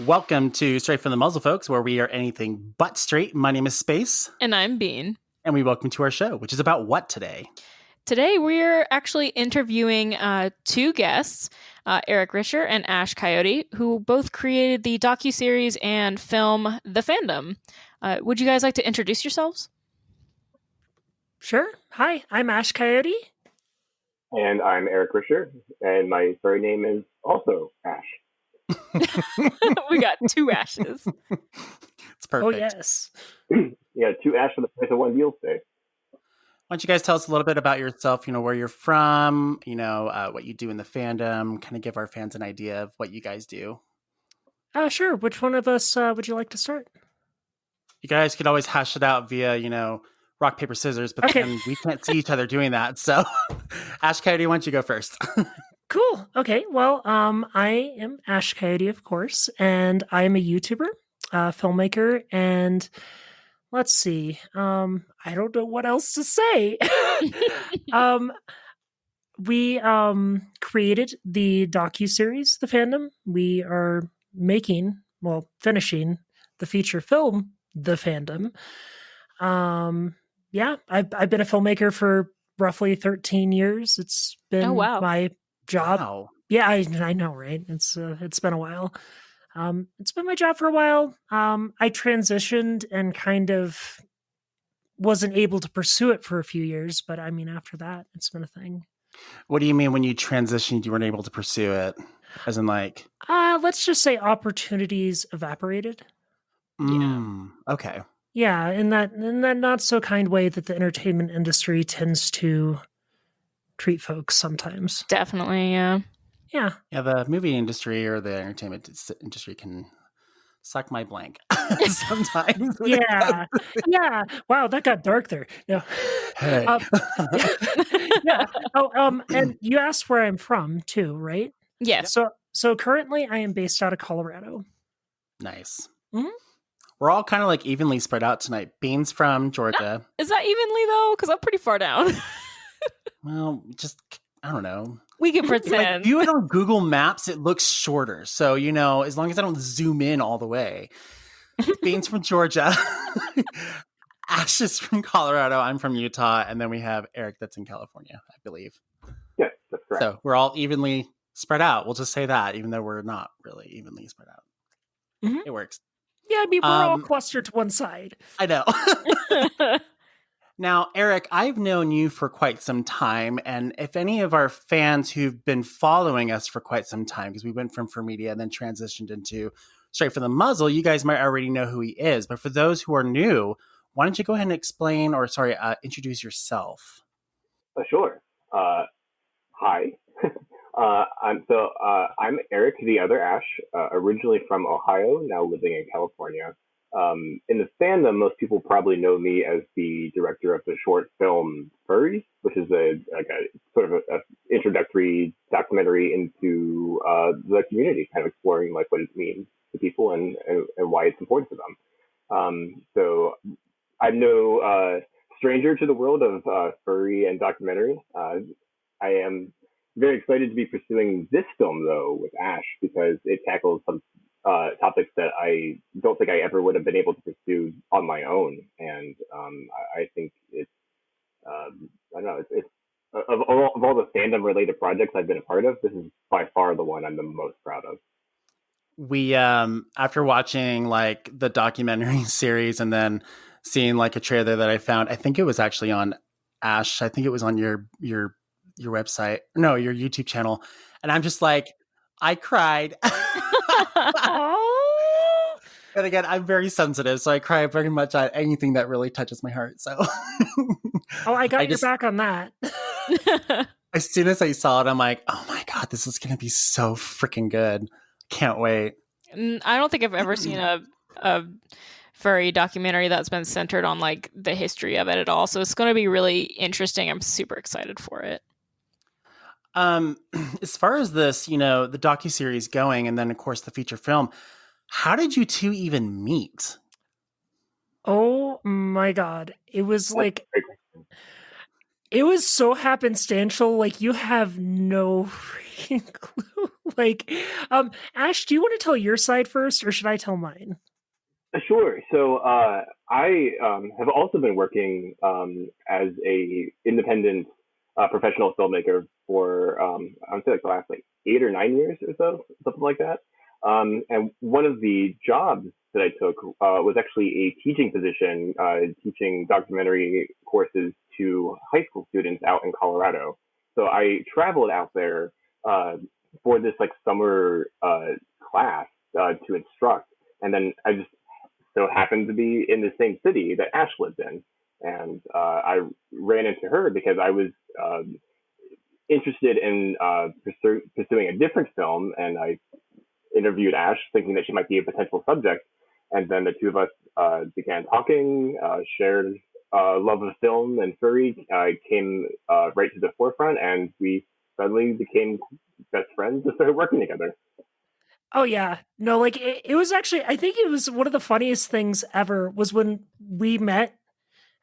Welcome to Straight from the Muzzle, folks, where we are anything but straight. My name is Space. And I'm Bean. And we welcome to our show, which is about what today? Today, we're actually interviewing two guests, Eric Risher and Ash Coyote, who both created the docuseries and film The Fandom. Would you guys like to introduce yourselves? Sure. Hi, I'm Ash Coyote. And I'm Eric Risher, and my furry name is also Ash. We got two Ashes. It's perfect. Oh, yes. Yeah, two Ash for the price of one deal today. Why don't you guys tell us a little bit about yourself, where you're from, what you do in the fandom, kind of give our fans an idea of what you guys do. Sure. Which one of us would you like to start? You guys could always hash it out via, rock, paper, scissors, but then we can't see each other doing that. So, Ash Coyote, why don't you go first? Cool. Okay. Well, I am Ash Coyote, of course, and I am a YouTuber, filmmaker, and let's see. I don't know what else to say. We created the docuseries, The Fandom. We are finishing the feature film, The Fandom. Yeah, I've been a filmmaker for roughly 13 years. It's been my job. Wow. Yeah, I know, right? It's been a while. It's been my job for a while. I transitioned and kind of wasn't able to pursue it for a few years, but I mean, after that, it's been a thing. What do you mean when you transitioned, you weren't able to pursue it? As in like... let's just say opportunities evaporated. Okay. Yeah, in that not so kind way that the entertainment industry tends to treat folks sometimes. Definitely, yeah. Yeah. Yeah, the movie industry or the entertainment industry can suck my blank sometimes. Yeah. Yeah. Wow, that got dark there. No. Hey. Yeah. Oh, and you asked where I'm from too, right? Yes. So currently I am based out of Colorado. Nice. Mm-hmm. We're all kind of like evenly spread out tonight. Bean's from Georgia. Is that evenly though? Because I'm pretty far down. Well, just, I don't know. We can pretend. Like, view it on Google Maps, it looks shorter. So, as long as I don't zoom in all the way. Bean's from Georgia. Ash is from Colorado. I'm from Utah. And then we have Eric that's in California, I believe. Yes, that's correct. So we're all evenly spread out. We'll just say that, even though we're not really evenly spread out. Mm-hmm. It works. Yeah, I mean, we're all clustered to one side. I know. Now, Eric, I've known you for quite some time, and if any of our fans who've been following us for quite some time, because we went from For Media and then transitioned into Straight from the Muzzle, you guys might already know who he is. But for those who are new, why don't you go ahead and introduce yourself? Sure. Hi. I'm Eric, the other Ash, originally from Ohio, now living in California. In the fandom, most people probably know me as the director of the short film Furry, which is a sort of a introductory documentary into the community, kind of exploring like what it means to people and why it's important to them. So I'm no stranger to the world of furry and documentary. I am very excited to be pursuing this film though with Ash because it tackles some topics that I don't think I ever would have been able to pursue on my own, and I think it's I don't know, it's of all the fandom related projects I've been a part of, this is by far the one I'm the most proud of. We after watching like the documentary series and then seeing like a trailer that I found, I think it was actually on Ash. I think it was on your website, no, your YouTube channel, and I'm just like, I cried. And again, I'm very sensitive, so I cry very much on anything that really touches my heart. So, I got your back on that. As soon as I saw it, I'm like, oh my God, this is going to be so freaking good. Can't wait. I don't think I've ever seen a furry documentary that's been centered on like the history of it at all. So it's going to be really interesting. I'm super excited for it. As far as this, the docuseries going, and then of course the feature film, how did you two even meet? Oh my God. It was like, it was so happenstantial. Like you have no freaking clue. Like, Ash, do you want to tell your side first, or should I tell mine? Sure. So I have also been working as a independent professional filmmaker for I would say like the last like 8 or 9 years or so, something like that. And one of the jobs that I took was actually a teaching position, teaching documentary courses to high school students out in Colorado. So I traveled out there for this like summer class to instruct, and then I just so happened to be in the same city that Ash lived in. And I ran into her because I was interested in pursuing a different film, and I interviewed Ash thinking that she might be a potential subject. And then the two of us began talking, shared love of film and furry came right to the forefront, and we suddenly became best friends and started working together. Oh yeah. No, like it was actually, I think it was one of the funniest things ever was when we met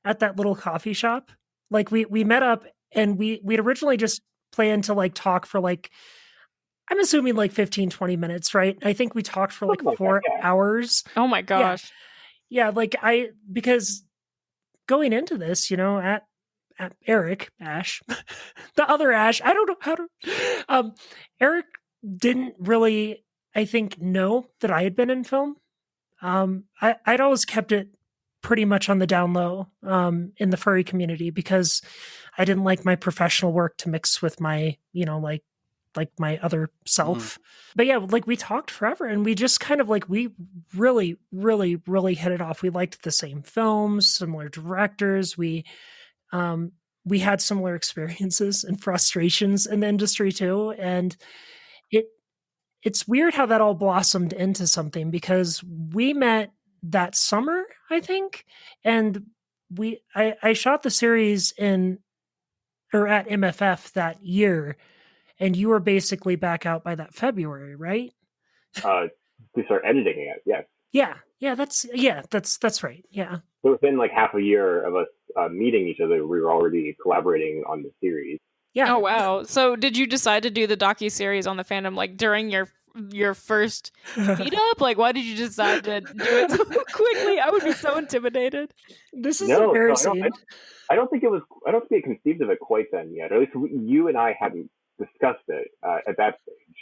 at that little coffee shop. Like we met up and we'd originally just planned to like talk for like, I'm assuming like 15, 20 minutes, right? I think we talked for like Something like that, 4 hours. Oh my gosh. Yeah, like because going into this, at Eric, Ash, the other Ash, I don't know how to Eric didn't really, I think, know that I had been in film. I'd always kept it pretty much on the down low in the furry community because I didn't like my professional work to mix with my, like my other self. But yeah, like we talked forever and we just kind of like, we really, really, really hit it off. We liked the same films, similar directors. We had similar experiences and frustrations in the industry too. And it's weird how that all blossomed into something because we met that summer, I think, and I shot the series at MFF that year, and you were basically back out by that February, right? To start editing it, yes. Yeah, that's right. Yeah. So within like half a year of us meeting each other, we were already collaborating on the series. Yeah. Oh wow. So did you decide to do the docuseries on the Fandom like during your first meetup? Like why did you decide to do it so quickly? I would be so intimidated. This is No, embarrassing. I don't think we had conceived of it quite then yet. Or at least you and I hadn't discussed it at that stage.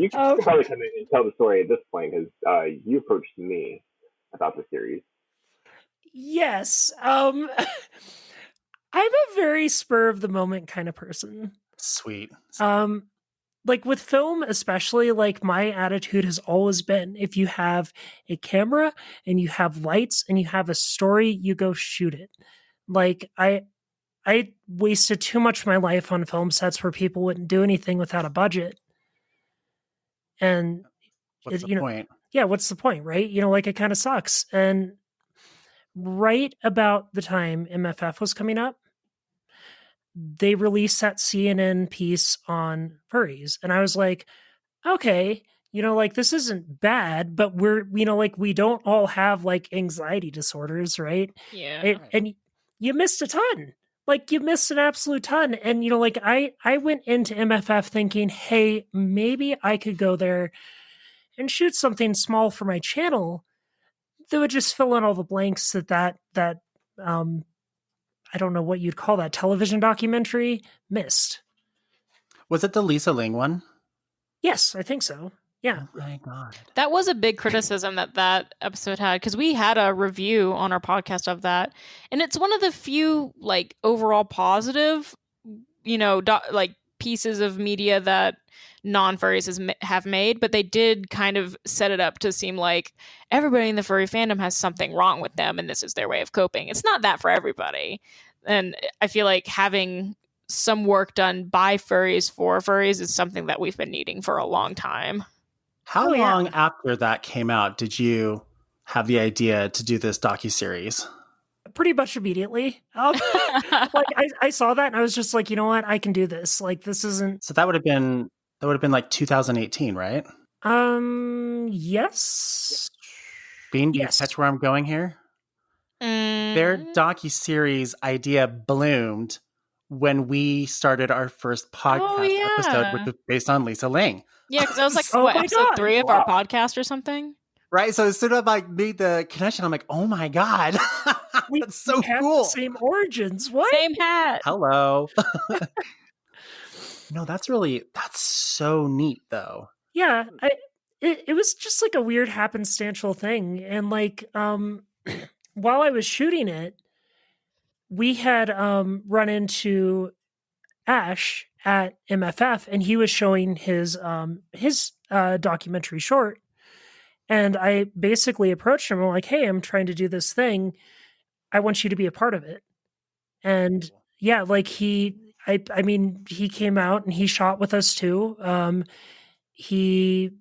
You can probably come in and tell the story at this point because you approached me about the series. Yes. I'm a very spur of the moment kind of person. Sweet. Like with film, especially, like my attitude has always been if you have a camera and you have lights and you have a story, you go shoot it. Like I wasted too much of my life on film sets where people wouldn't do anything without a budget. And what's the point? Yeah, what's the point, right? Like it kind of sucks. And right about the time MFF was coming up, they released that CNN piece on furries. And I was like, okay, like this isn't bad, but we're, like we don't all have like anxiety disorders, right? Yeah. And you missed a ton. Like you missed an absolute ton. And, like I went into MFF thinking, hey, maybe I could go there and shoot something small for my channel that would just fill in all the blanks that I don't know what you'd call that television documentary missed. Was it the Lisa Ling one? Yes, I think so. Yeah. Oh my God. That was a big criticism that episode had because we had a review on our podcast of that. And it's one of the few like overall positive, like pieces of media that non-furries have made, but they did kind of set it up to seem like everybody in the furry fandom has something wrong with them and this is their way of coping. It's not that for everybody. And I feel like having some work done by furries for furries is something that we've been needing for a long time. How long after that came out did you have the idea to do this docuseries? Pretty much immediately. Like I saw that and I was just like, you know what? I can do this. Like this isn't. So that would have been like 2018, right? Yes. Bean, do you catch where I'm going here? Their docuseries idea bloomed when we started our first podcast episode, which was based on Lisa Ling. Yeah, because that was like Oh my episode God. 3 of our podcast or something. Right. So as soon as I like made the connection, I'm like, oh my God. That's so we have cool. the same origins. What? Same hat. Hello. No, that's so neat though. Yeah. It was just like a weird happenstantial thing. And like while I was shooting it, we had run into Ash at MFF, and he was showing his documentary short. And I basically approached him. I'm like, hey, I'm trying to do this thing. I want you to be a part of it. And yeah, like he came out and he shot with us too. He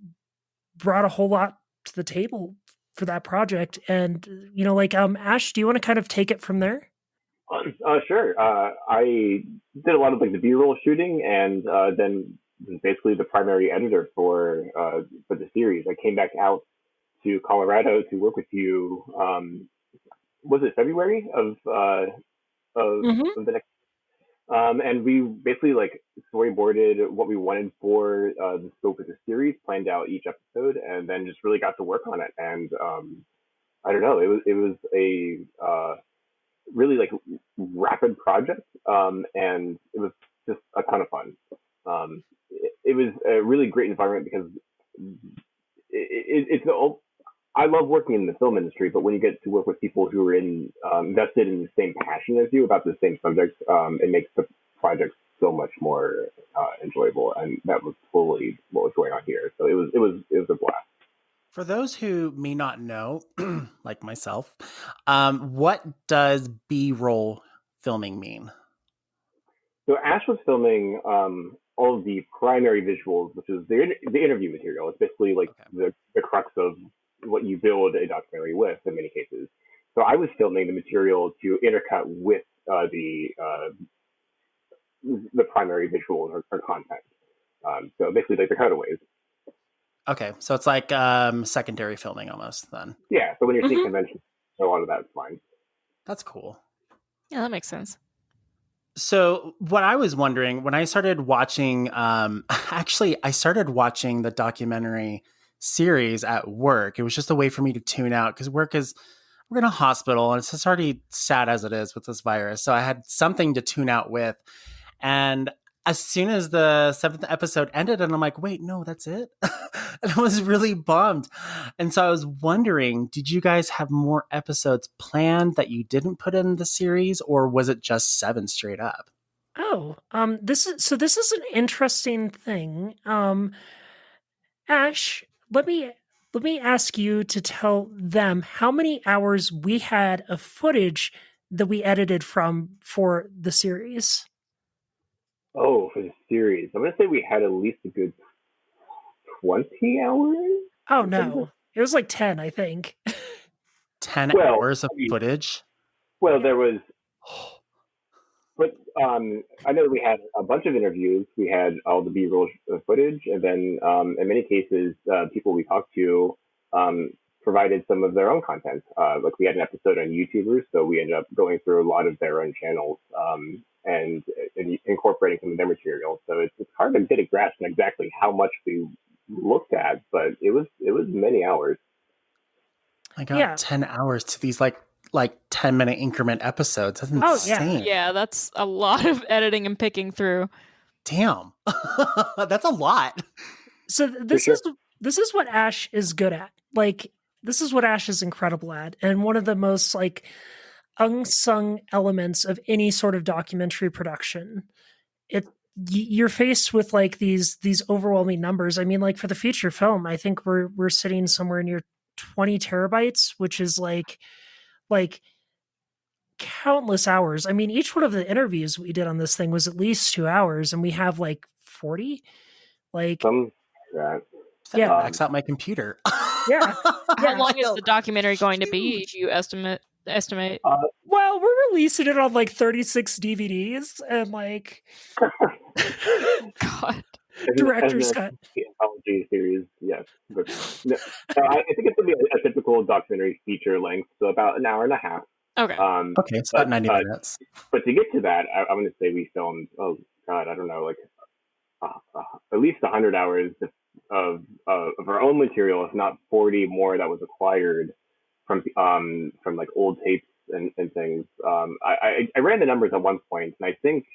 brought a whole lot to the table for that project. And, Ash, do you want to kind of take it from there? Sure. I did a lot of like the B-roll shooting, and then was basically the primary editor for the series. I came back out to Colorado to work with you. Was it February of the next? And we basically like storyboarded what we wanted for the scope of the series, planned out each episode, and then just really got to work on it. And I don't know, it was a really like rapid project, and it was just a ton of fun. It was a really great environment because I love working in the film industry, but when you get to work with people who are invested in the same passion as you about the same subject, it makes the project so much more enjoyable, and that was totally what was going on here. So it was a blast. For those who may not know, like myself, what does B-roll filming mean? So Ash was filming all of the primary visuals, which is the interview material. It's basically like the crux of what you build a documentary with in many cases. So I was filming the material to intercut with the primary visuals or content. So basically like the cutaways. Okay, so it's like secondary filming almost then. Yeah, so when you're seeing conventions, a lot of that's fine. That's cool. Yeah, that makes sense. So what I was wondering, when I started watching, I started watching the documentary series at work. It was just a way for me to tune out because we're in a hospital and it's just already sad as it is with this virus. So I had something to tune out with. And as soon as the 7th episode ended, and I'm like, wait, no, that's it. And I was really bummed. And so I was wondering, did you guys have more episodes planned that you didn't put in the series, or was it just 7 straight up? Oh, this is an interesting thing. Ash, let me ask you to tell them how many hours we had of footage that we edited for the series. Oh, for the series, I'm gonna say we had at least a good 20 hours. Oh no, it was like 10, I think. 10 hours of footage. Well, there was, but I know we had a bunch of interviews. We had all the B-roll footage, and then in many cases, people we talked to provided some of their own content. Like we had an episode on YouTubers, so we ended up going through a lot of their own channels and incorporating some of their material. So it's hard to get a grasp on exactly how much we looked at, but it was many hours. I got 10 hours to these like 10-minute increment episodes. That's insane. Yeah, that's a lot of editing and picking through. Damn. That's a lot. So this is what Ash is good at. Like, this is what Ash is incredible at. And one of the most like unsung elements of any sort of documentary production. You're faced with like these overwhelming numbers. I mean, like for the feature film, I think we're sitting somewhere near 20 terabytes, which is like countless hours. I mean, each one of the interviews we did on this thing was at least 2 hours, and we have like 40. Like, max out my computer. Yeah. How long is the documentary going to be? Do you estimate? Well, we're releasing it on like 36 DVDs and like God. Director's cut. Anthology series, yes. But, no, I think it's going to be a typical documentary feature length, so about an hour and a half. Okay. Okay, it's about 90 minutes. But to get to that, I'm going to say we filmed, oh God, I don't know, like at least 100 hours of our own material, if not 40 more that was acquired from like old tapes and things. I ran the numbers at one point, and I think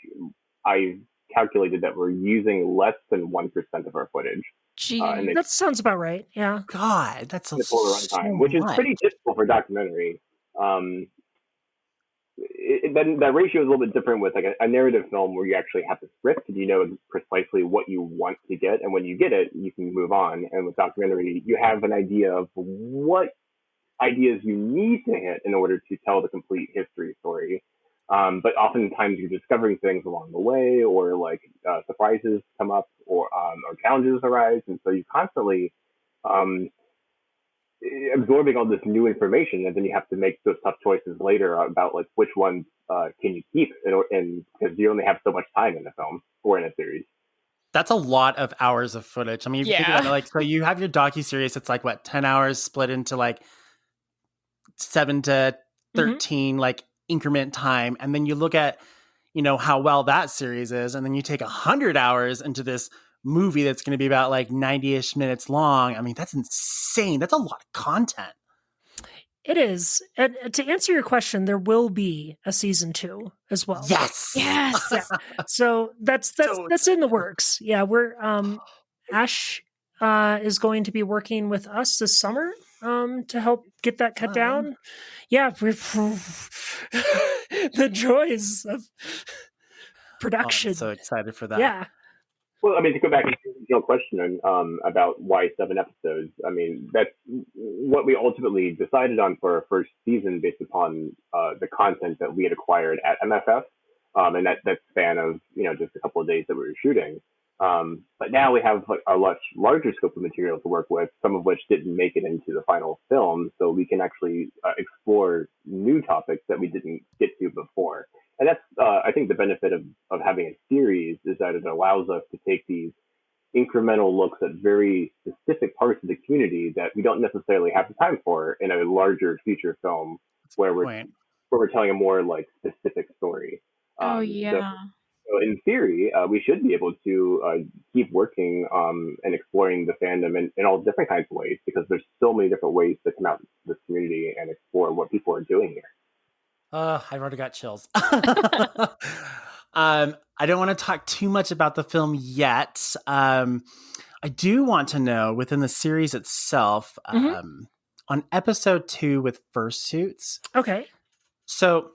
I calculated that we're using less than 1% of our footage. Gee. That sounds about right. Yeah. God, that's the total runtime, which is pretty typical for documentary. Then that ratio is a little bit different with like a narrative film where you actually have the script and you know precisely what you want to get, and when you get it, you can move on. And with documentary, you have an idea of what ideas you need to hit in order to tell the complete history story. But oftentimes you're discovering things along the way, or like surprises come up, or challenges arise, and so you constantly absorbing all this new information, and then you have to make those tough choices later about like which ones can you keep, and because you only have so much time in a film or in a series. That's a lot of hours of footage. I mean, if you think about it, like, so you have your docuseries, it's like what, 10 hours split into like 7 to 13 like increment time, and then you look at, you know, how well that series is, and then you take 100 hours into this movie that's going to be about like 90-ish minutes long. I mean, that's insane. That's a lot of content. It is. And to answer your question, there will be a season 2 as well. Yes. Yes. Yeah. So that's in the works. Yeah, we're Ash is going to be working with us this summer to help get that cut down. Yeah, the joys of production. I'm so excited for that. Yeah. Well, I mean, to go back to the original question about why 7 episodes, I mean, that's what we ultimately decided on for our first season based upon the content that we had acquired at MFF, and that span of, you know, just a couple of days that we were shooting. But now we have like a much larger scope of material to work with, some of which didn't make it into the final film, so we can actually explore new topics that we didn't get to before. And that's, I think, the benefit of having a series is that it allows us to take these incremental looks at very specific parts of the community that we don't necessarily have the time for in a larger feature film where we're telling a more like specific story. Oh yeah. So in theory, we should be able to keep working and exploring the fandom in all different kinds of ways, because there's so many different ways to come out to this community and explore what people are doing here. I've already got chills. I don't want to talk too much about the film yet. I do want to know, within the series itself, on episode 2 with fursuits. Okay. So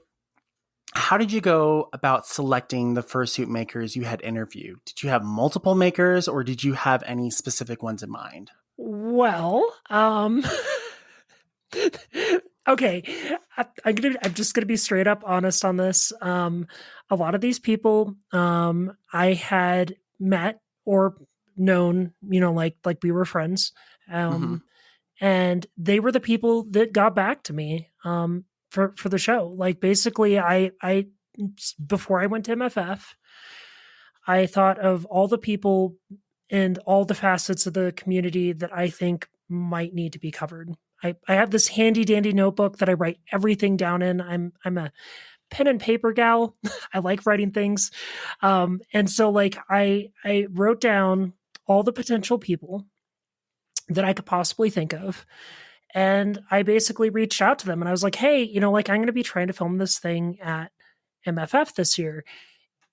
how did you go about selecting the fursuit makers you had interviewed? Did you have multiple makers, or did you have any specific ones in mind? Well, okay, I'm just gonna be straight up honest on this. A lot of these people, I had met or known, you know, like we were friends, and they were the people that got back to me, for the show. Like basically, I before I went to MFF, I thought of all the people and all the facets of the community that I think might need to be covered. I have this handy dandy notebook that I write everything down in. I'm a pen and paper gal. I like writing things. And so like I wrote down all the potential people that I could possibly think of. And I basically reached out to them and I was like, hey, you know, like I'm going to be trying to film this thing at MFF this year.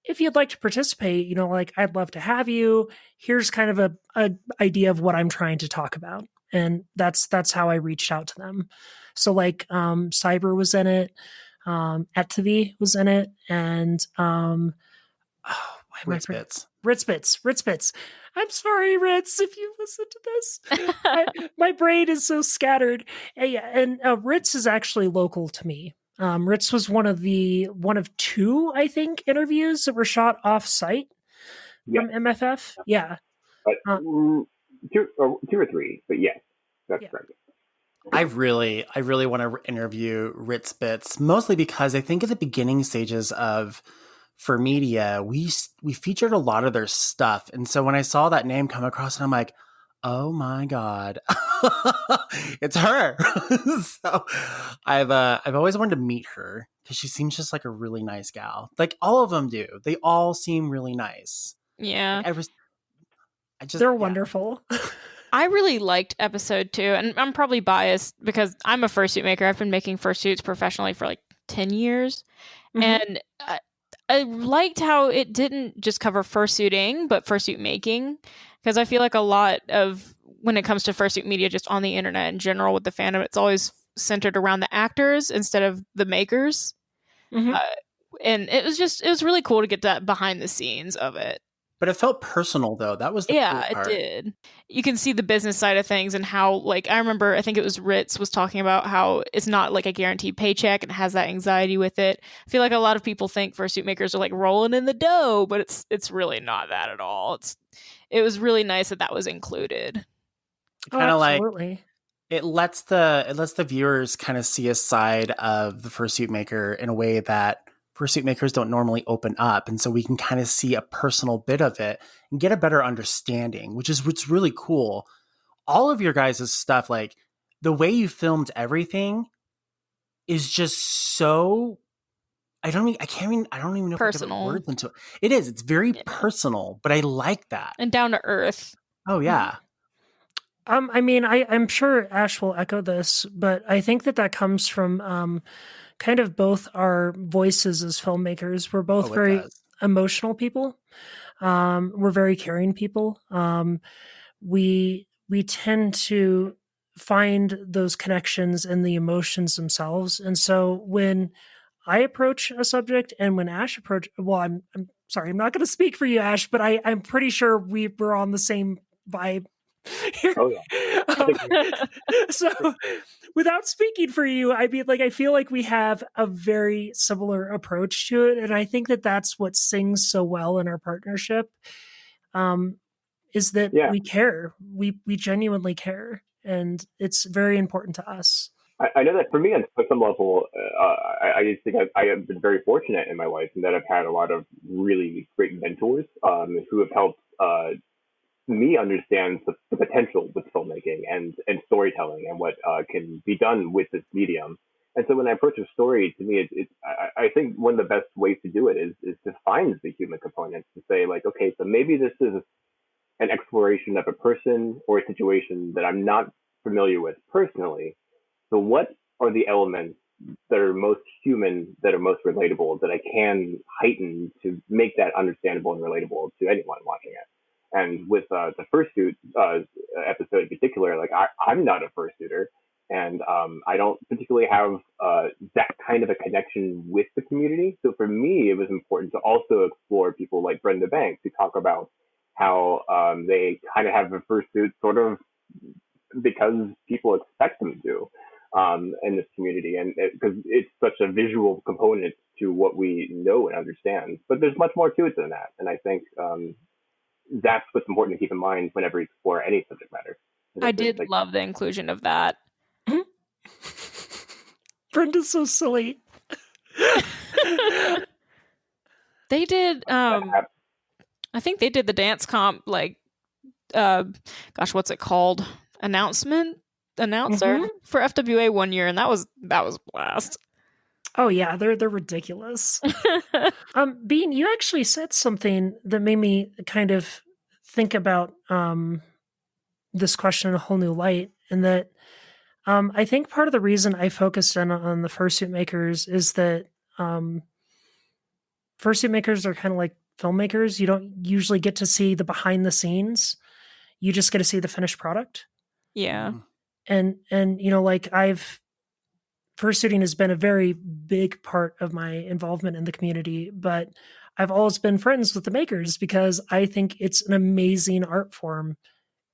If you'd like to participate, you know, like I'd love to have you. Here's kind of a idea of what I'm trying to talk about. And that's how I reached out to them. So like Cyber was in it, Etvi was in it, and Ritzbits. I'm sorry, Ritz, if you listen to this. My brain is so scattered. And Ritz is actually local to me. Ritz was one of 2, I think, interviews that were shot off site from MFF. Yeah. But 2 or 3, but yes, that's correct. I really want to interview Ritz Bits, mostly because I think at the beginning stages of For Media, we featured a lot of their stuff. And so when I saw that name come across, and I'm like, Oh my god, it's her. So I've always wanted to meet her because she seems just like a really nice gal. Like all of them do. They all seem really nice. Yeah. Like I just They're yeah. wonderful. I really liked episode 2, and I'm probably biased because I'm a fursuit maker. I've been making fursuits professionally for like 10 years. Mhm. And I liked how it didn't just cover fursuiting, but fursuit making. Because I feel like a lot of, when it comes to fursuit media, just on the internet in general with the fandom, it's always centered around the actors instead of the makers. Mhm. And it was really cool to get that behind the scenes of it. But it felt personal though. That was the Yeah, cool it part. did. You can see the business side of things and how, like, I remember, I think it was Ritz was talking about how it's not like a guaranteed paycheck and has that anxiety with it. I feel like a lot of people think fursuit makers are like rolling in the dough, but it's really not that at all. It was really nice that was included. Oh, Kind of like absolutely. it lets the viewers kind of see a side of the fursuit maker in a way that fursuit makers don't normally open up, and so we can kind of see a personal bit of it and get a better understanding, which is what's really cool. All of your guys' stuff, like the way you filmed everything, is just so. I don't even know if I can Personal. put words into it. It is. It's very Yeah. personal, but I like that. And down to earth. Oh yeah. I mean, I'm sure Ash will echo this, but I think that comes from kind of both our voices as filmmakers. We're both Oh, it very does. emotional people. We're very caring people. We tend to find those connections in the emotions themselves, and so when I approach a subject and when Ash I'm sorry, I'm not going to speak for you, Ash, but I'm pretty sure we're on the same vibe here. Oh yeah. So without speaking for you, I mean, like, I feel like we have a very similar approach to it. And I think that that's what sings so well in our partnership. Is that we care, we genuinely care. And it's very important to us. I know that for me, on some level, I just think I have been very fortunate in my life in that I've had a lot of really great mentors who have helped me understand the potential with filmmaking and storytelling and what can be done with this medium. And so when I approach a story, to me, I think one of the best ways to do it is to find the human components, to say like, okay, so maybe this is an exploration of a person or a situation that I'm not familiar with personally. So what are the elements that are most human, that are most relatable, that I can heighten to make that understandable and relatable to anyone watching it? And with the fursuit episode in particular, like I'm not a fursuiter, and I don't particularly have that kind of a connection with the community. So for me, it was important to also explore people like Brenda Banks, who talk about how they kind of have a fursuit sort of because people expect them to in this community, and because it's such a visual component to what we know and understand. But there's much more to it than that, and I think that's what's important to keep in mind whenever you explore any subject matter. I did love the inclusion of that. Brenda's so silly. They did I think they did the dance comp, like what's it called? Announcer for FWA one year, and that was a blast. Oh yeah, they're ridiculous. Bean, you actually said something that made me kind of think about this question in a whole new light, and that I think part of the reason I focused in on the fursuit makers is that fursuit makers are kind of like filmmakers. You don't usually get to see the behind the scenes. You just get to see the finished product. Yeah. And you know, like fursuiting has been a very big part of my involvement in the community, but I've always been friends with the makers because I think it's an amazing art form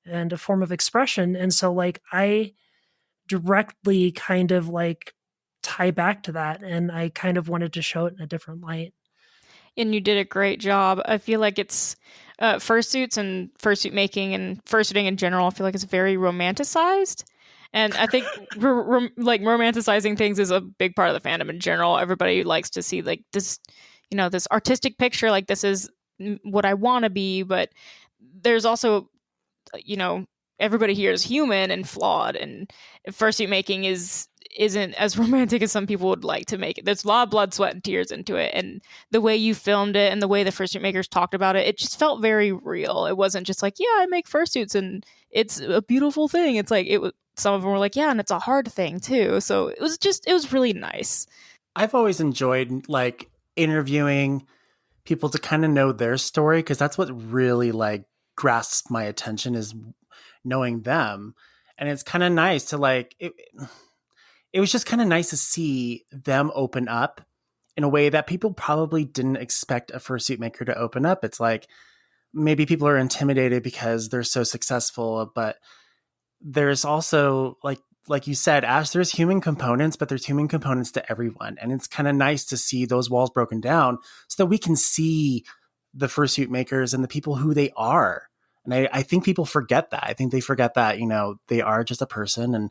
and a form of expression. And so like I directly kind of like tie back to that, and I kind of wanted to show it in a different light. And you did a great job. I feel like it's fursuits and fursuit making and fursuiting in general, I feel like it's very romanticized. And I think like romanticizing things is a big part of the fandom in general. Everybody likes to see like this, you know, this artistic picture, like this is what I want to be. But there's also, you know, everybody here is human and flawed, and fursuit making isn't as romantic as some people would like to make it. There's a lot of blood, sweat, and tears into it, and the way you filmed it and the way the fursuit makers talked about it, it just felt very real. It wasn't just like, yeah, I make fursuits and it's a beautiful thing. It's like, it was, some of them were like, yeah, and it's a hard thing too. So it was really nice. I've always enjoyed like interviewing people to kind of know their story, because that's what really like grasps my attention, is knowing them. And it's kind of nice to like it was just kind of nice to see them open up in a way that people probably didn't expect a fursuit maker to open up. It's like maybe people are intimidated because they're so successful, but there's also like you said, Ash, there's human components, but there's human components to everyone. And it's kind of nice to see those walls broken down so that we can see the fursuit makers and the people who they are. And I think people forget that. I think they forget that, you know, they are just a person and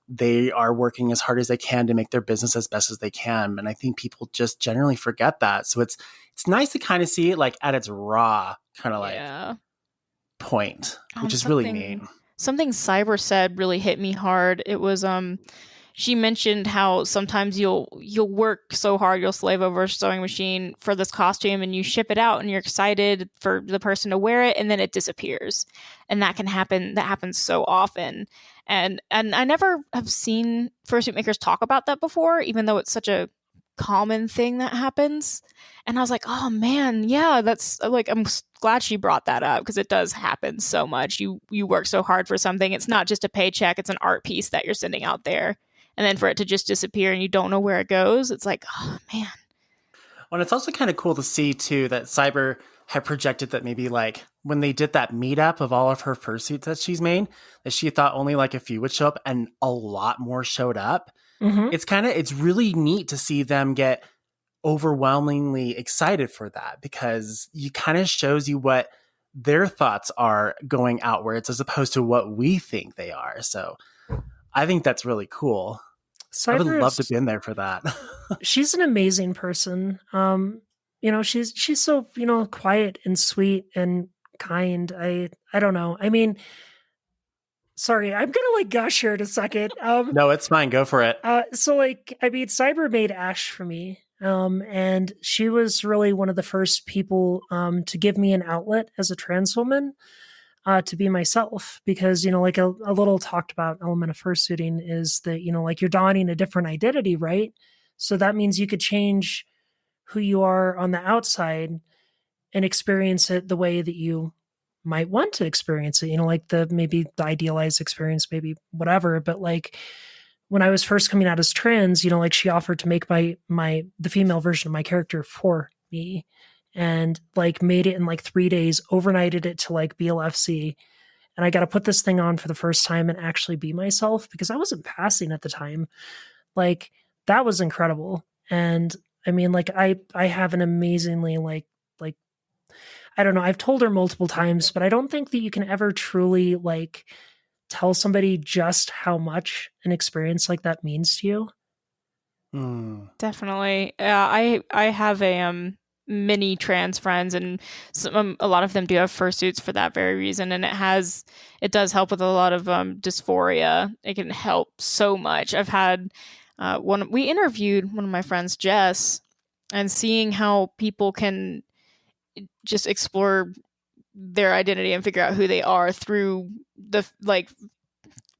they are working as hard as they can to make their business as best as they can. And I think people just generally forget that. So it's nice to kind of see it like at its raw kind of like point, which is really neat. Something Cyber said really hit me hard. It was she mentioned how sometimes you'll work so hard, you'll slave over a sewing machine for this costume and you ship it out and you're excited for the person to wear it and then it disappears. And that can happen. That happens so often. And I never have seen fursuit makers talk about that before, even though it's such a common thing that happens. And I was like, oh man, yeah, that's like, I'm glad she brought that up, because it does happen so much. You work so hard for something. It's not just a paycheck, it's an art piece that you're sending out there. And then for it to just disappear and you don't know where it goes, it's like, oh man. Well, it's also kind of cool to see too that Cyber had projected that maybe like when they did that meetup of all of her fursuits that she's made, that she thought only like a few would show up and a lot more showed up. Mm-hmm. It's really neat to see them get overwhelmingly excited for that, because you kind of shows you what their thoughts are going outwards as opposed to what we think they are. So I think that's really cool. I would love to be in there for that. She's an amazing person. You know, she's so, you know, quiet and sweet and kind. I don't know. I mean, sorry, I'm gonna like gush here in a second. No, it's fine. Go for it. So like, I mean, Cyber made Ash for me. And she was really one of the first people to give me an outlet as a trans woman to be myself, because, you know, like a little talked about element of fursuiting is that, you know, like you're donning a different identity, right? So that means you could change who you are on the outside and experience it the way that you might want to experience it, you know, like maybe the idealized experience, maybe whatever. But like, when I was first coming out as trans, you know, like she offered to make the female version of my character for me, and like made it in like 3 days, overnighted it to like BLFC. And I got to put this thing on for the first time and actually be myself, because I wasn't passing at the time. Like that was incredible. And I mean, like I have an amazingly like, I don't know, I've told her multiple times, but I don't think that you can ever truly like tell somebody just how much an experience like that means to you. Definitely. I have a many trans friends, and a lot of them do have fursuits for that very reason, and it does help with a lot of dysphoria. It can help so much. I've had we interviewed one of my friends, Jess, and seeing how people can just explore their identity and figure out who they are through the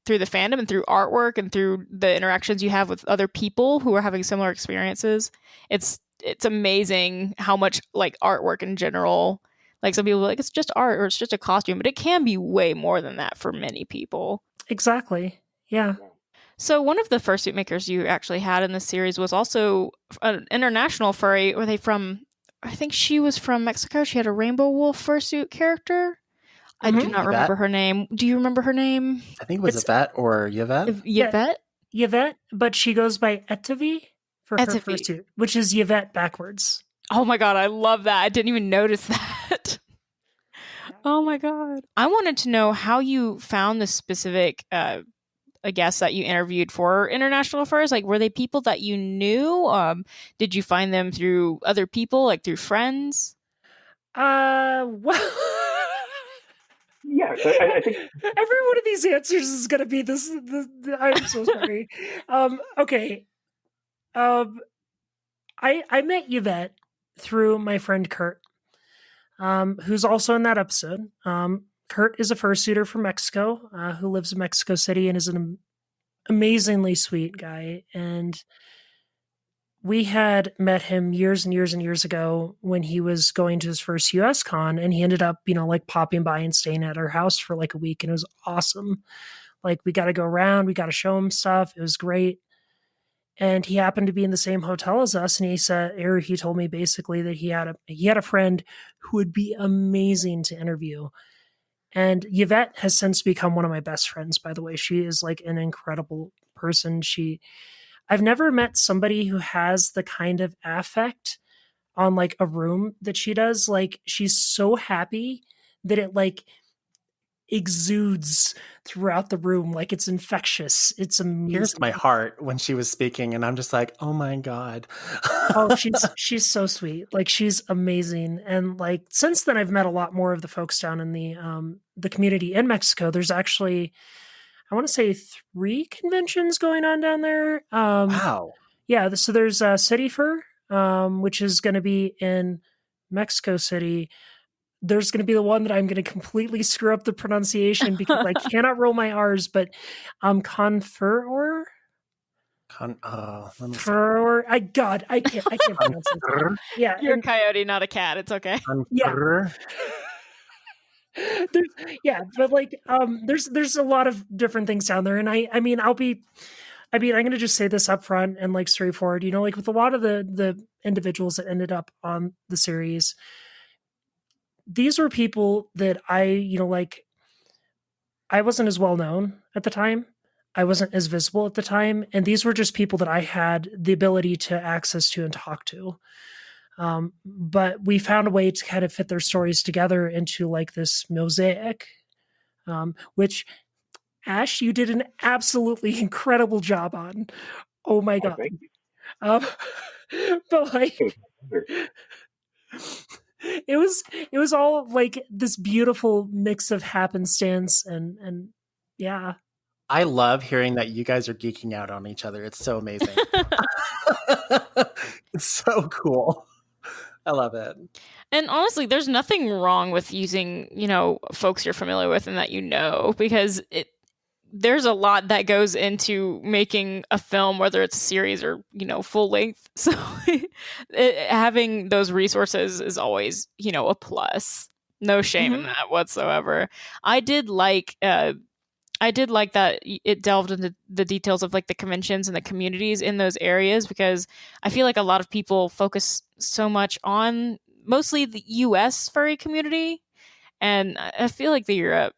fandom and through artwork and through the interactions you have with other people who are having similar experiences. It's amazing how much like artwork in general, like some people are like it's just art or it's just a costume, but it can be way more than that for many people. Exactly. Yeah. So one of the fursuit makers you actually had in this series was also an international furry. Were they from? I think she was from Mexico. She had a rainbow wolf fursuit character. I do not remember her name. Do you remember her name? I think it was Yvette or Yvette. Yvette? Yvette, but she goes by Etavi for her fursuit, which is Yvette backwards. Oh my god, I love that. I didn't even notice that. Oh my god. I wanted to know how you found the specific guests that you interviewed for International Furs. Like, were they people that you knew? Did you find them through other people, like through friends? Well... Yeah, Yeah, so I think every one of these answers is going to be this. I'm so sorry. Okay. I met Yvette through my friend Kurt, who's also in that episode. Kurt is a fursuiter from Mexico, who lives in Mexico City and is an amazingly sweet guy. And we had met him years and years and years ago when he was going to his first US con, and he ended up, like popping by and staying at our house for like a week, and it was awesome. Like, we got to go around, we got to show him stuff. It was great. And he happened to be in the same hotel as us, and he told me basically that he had a friend who would be amazing to interview. And Yvette has since become one of my best friends, by the way. She is like an incredible person. I've never met somebody who has the kind of affect on like a room that she does. Like, she's so happy that it like exudes throughout the room, like it's infectious. It's amazing. Here's my heart when she was speaking, and I'm just like, oh my God. Oh, she's so sweet. Like, she's amazing. And like, since then I've met a lot more of the folks down in the community in Mexico. There's actually, I want to say 3 conventions going on down there. Wow. Yeah, so there's City Fur, which is going to be in Mexico City. There's going to be the one that I'm going to completely screw up the pronunciation because I cannot roll my R's, but Conferor? Let me see. Fur, I can't pronounce it. Yeah. You're a coyote, not a cat. It's okay. Yeah. But like, there's a lot of different things down there, and I'm going to just say this up front and like straightforward. Like with a lot of the individuals that ended up on the series, these were people that I wasn't as well known at the time. I wasn't as visible at the time, and these were just people that I had the ability to access to and talk to. But we found a way to kind of fit their stories together into like this mosaic, which, Ash, you did an absolutely incredible job on. Oh my God. Thank you. But like, it was all like this beautiful mix of happenstance and yeah. I love hearing that you guys are geeking out on each other. It's so amazing. It's so cool. I love it. And honestly, there's nothing wrong with using, folks you're familiar with and that because there's a lot that goes into making a film, whether it's a series or, full length. So having those resources is always, a plus. No shame in that whatsoever. I did like that it delved into the details of like the conventions and the communities in those areas, because I feel like a lot of people focus so much on mostly the US furry community. And I feel like the Europe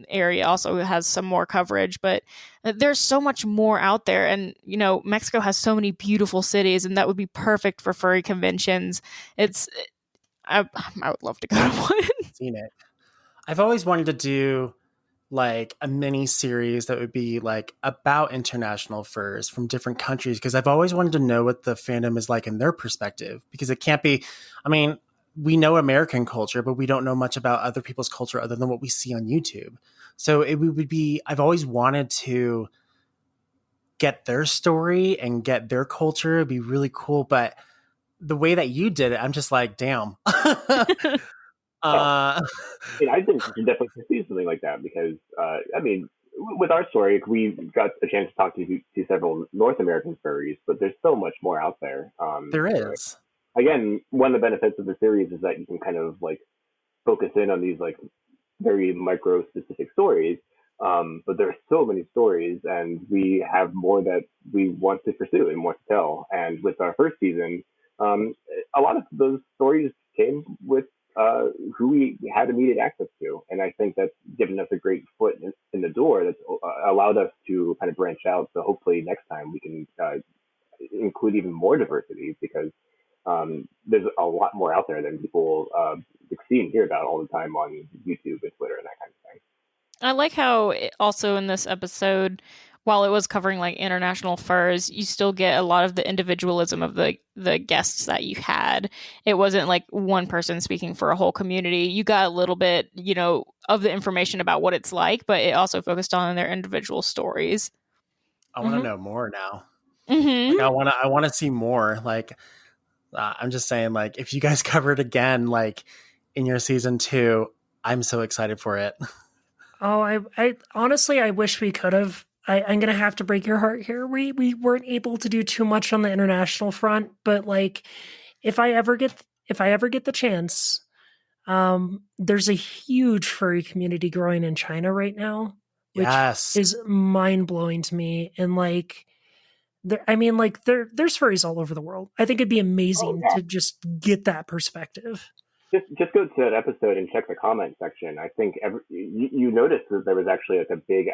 area also has some more coverage, but there's so much more out there. And, Mexico has so many beautiful cities, and that would be perfect for furry conventions. I would love to go to one. Seen it. I've always wanted to do like a mini series that would be like about international furs from different countries, because I've always wanted to know what the fandom is like in their perspective, because it can't be, we know American culture, but we don't know much about other people's culture other than what we see on YouTube. So it would be, I've always wanted to get their story and get their culture. It'd be really cool. But the way that you did it, I'm just like, damn. I think you should definitely pursue something like that because, with our story, we got a chance to talk to several North American furries, but there's so much more out there. There is. Again, one of the benefits of the series is that you can kind of like focus in on these like very micro specific stories. But there's so many stories, and we have more that we want to pursue and more to tell. And with our first season, a lot of those stories came with who we had immediate access to. And I think that's given us a great foot in the door that's allowed us to kind of branch out. So hopefully next time we can include even more diversity, because there's a lot more out there than people see and hear about all the time on YouTube and Twitter and that kind of thing. I like how also in this episode while it was covering like international furs, you still get a lot of the individualism of the guests that you had. It wasn't like one person speaking for a whole community. You got a little bit, of the information about what it's like, but it also focused on their individual stories. I want to know more now. Mm-hmm. Like I want to see more. Like I'm just saying, like if you guys cover it again, like in your season 2, I'm so excited for it. Oh, I honestly, I wish we could have. I'm gonna have to break your heart here. We weren't able to do too much on the international front, but like, if I ever get the chance, there's a huge furry community growing in China right now, which Yes. is mind blowing to me. And like, there's furries all over the world. I think it'd be amazing to just get that perspective. Just go to that episode and check the comment section. I think you noticed that there was actually like a big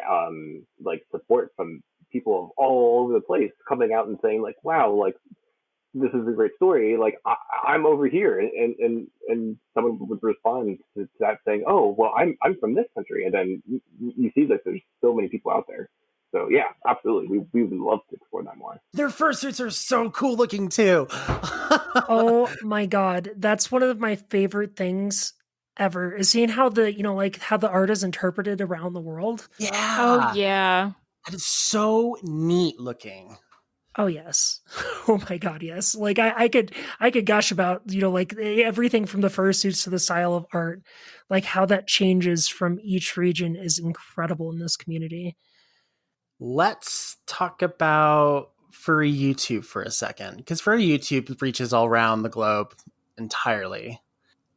like support from people all over the place coming out and saying like, wow, like this is a great story. Like I'm over here, and someone would respond to that saying, oh, well, I'm from this country, and then you see that there's so many people out there. So yeah, absolutely, we would love to explore that more. Their fursuits are so cool looking too. Oh my god, that's one of my favorite things ever, is seeing how how the art is interpreted around the world. Yeah. Oh yeah. That is so neat looking. Oh yes. Oh my god, yes. Like I could gush about, like everything from the fursuits to the style of art, like how that changes from each region is incredible in this community. Let's talk about furry YouTube for a second, because furry YouTube reaches all around the globe entirely.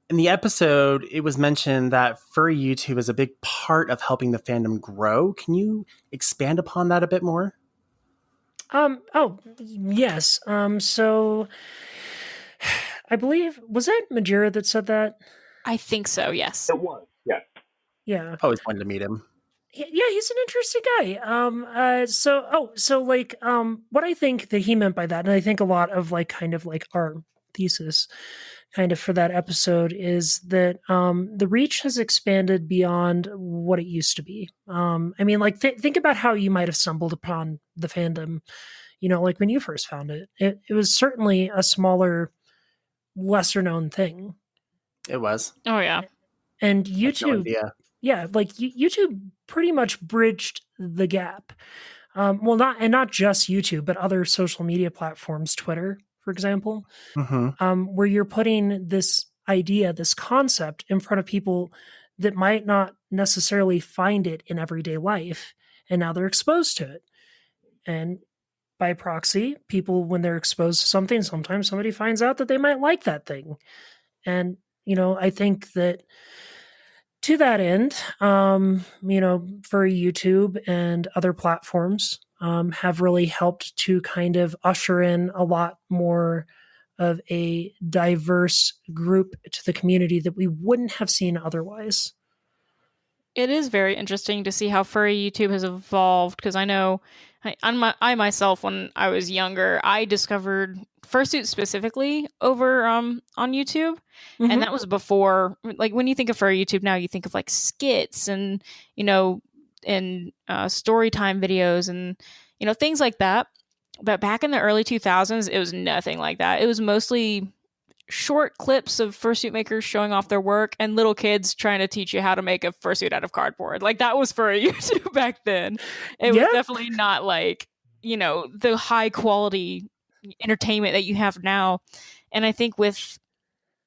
In the episode, it was mentioned that furry YouTube is a big part of helping the fandom grow. Can you expand upon that a bit more? Oh, yes. So I believe, was that Majira that said that? I think so, yes. It was, yeah. Yeah. Always wanted to meet him. Yeah, he's an interesting guy. What I think that he meant by that, and I think a lot of like kind of like our thesis kind of for that episode, is that the reach has expanded beyond what it used to be. Think about how you might have stumbled upon the fandom, like when you first found it. It was certainly a smaller, lesser known thing. It was. Oh yeah. And I had no YouTube, idea. yeah, like YouTube pretty much bridged the gap. Not just YouTube, but other social media platforms, Twitter, for example, where you're putting this idea, this concept in front of people that might not necessarily find it in everyday life, and now they're exposed to it. And by proxy, people, when they're exposed to something, sometimes somebody finds out that they might like that thing. And, I think that to that end, for YouTube and other platforms have really helped to kind of usher in a lot more of a diverse group to the community that we wouldn't have seen otherwise. It is very interesting to see how furry YouTube has evolved, because I know I myself, when I was younger, I discovered fursuit specifically over on YouTube, and that was before. Like when you think of furry YouTube now, you think of like skits and story time videos and things like that. But back in the early 2000s, it was nothing like that. It was mostly short clips of fursuit makers showing off their work and little kids trying to teach you how to make a fursuit out of cardboard. Like that was for YouTube back then. It was definitely not like, the high quality entertainment that you have now. And I think with,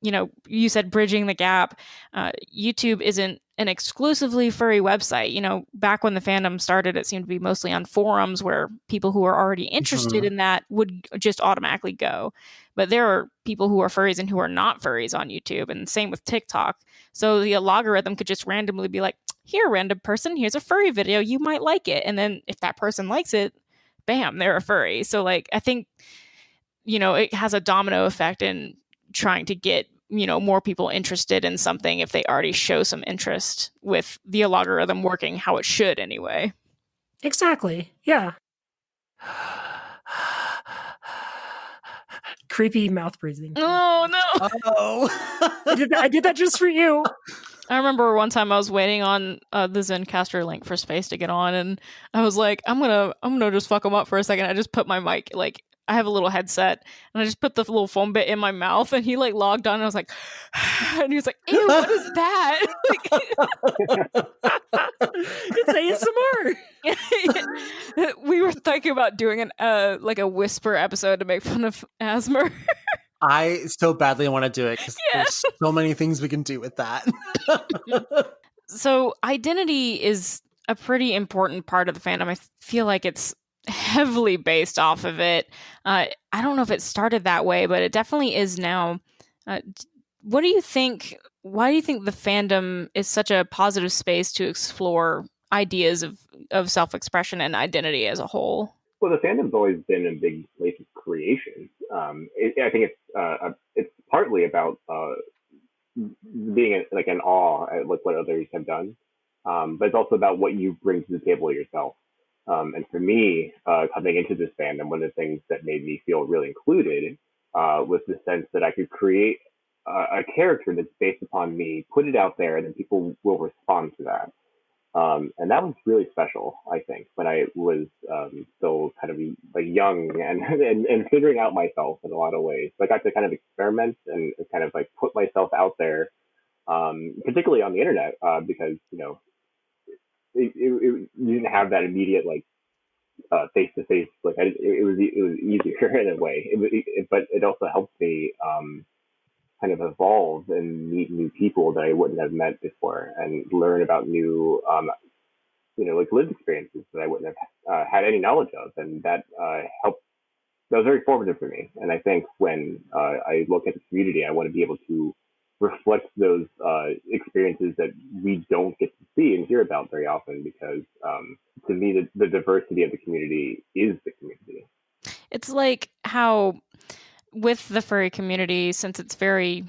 you said bridging the gap, YouTube isn't an exclusively furry website. Back when the fandom started, it seemed to be mostly on forums where people who are already interested in that would just automatically go. But there are people who are furries and who are not furries on YouTube, and same with TikTok. So the algorithm could just randomly be like, here, random person, here's a furry video, you might like it. And then if that person likes it, bam, they're a furry. So like, I think, it has a domino effect in trying to get more people interested in something if they already show some interest, with the algorithm working how it should anyway. Exactly. Yeah. Creepy mouth breathing. Oh no. Oh. I did that just for you. I remember one time I was waiting on the Zencaster link for Space to get on, and I was like, I'm gonna just fuck him up for a second. I just put my mic, like, I have a little headset, and I just put the little foam bit in my mouth, and he like logged on, and I was like, and he was like, ew, what is that? It's ASMR. We were thinking about doing an like a whisper episode to make fun of Asmer. I so badly want to do it because Yeah. there's so many things we can do with that. So identity is a pretty important part of the fandom. I feel like it's heavily based off of it. I don't know if it started that way, but it definitely is now. What do you think? Why do you think the fandom is such a positive space to explore ideas of self-expression and identity as a whole? Well, the fandom's always been a big place of creation. I think it's partly about being like in awe at like what others have done, but it's also about what you bring to the table yourself. And for me, coming into this fandom, one of the things that made me feel really included was the sense that I could create a character that's based upon me, put it out there, and then people will respond to that. And that was really special, I think, when I was still kind of like young and figuring out myself in a lot of ways. So I got to kind of experiment and kind of like put myself out there, particularly on the internet, because you didn't have that immediate like face to face. Like it was easier in a way, but it also helped me kind of evolve and meet new people that I wouldn't have met before and learn about new, like lived experiences that I wouldn't have had any knowledge of. And that helped. That was very formative for me. And I think when I look at the community, I want to be able to reflect those experiences that we don't get to see and hear about very often, because to me, the diversity of the community is the community. It's like how with the furry community, since it's very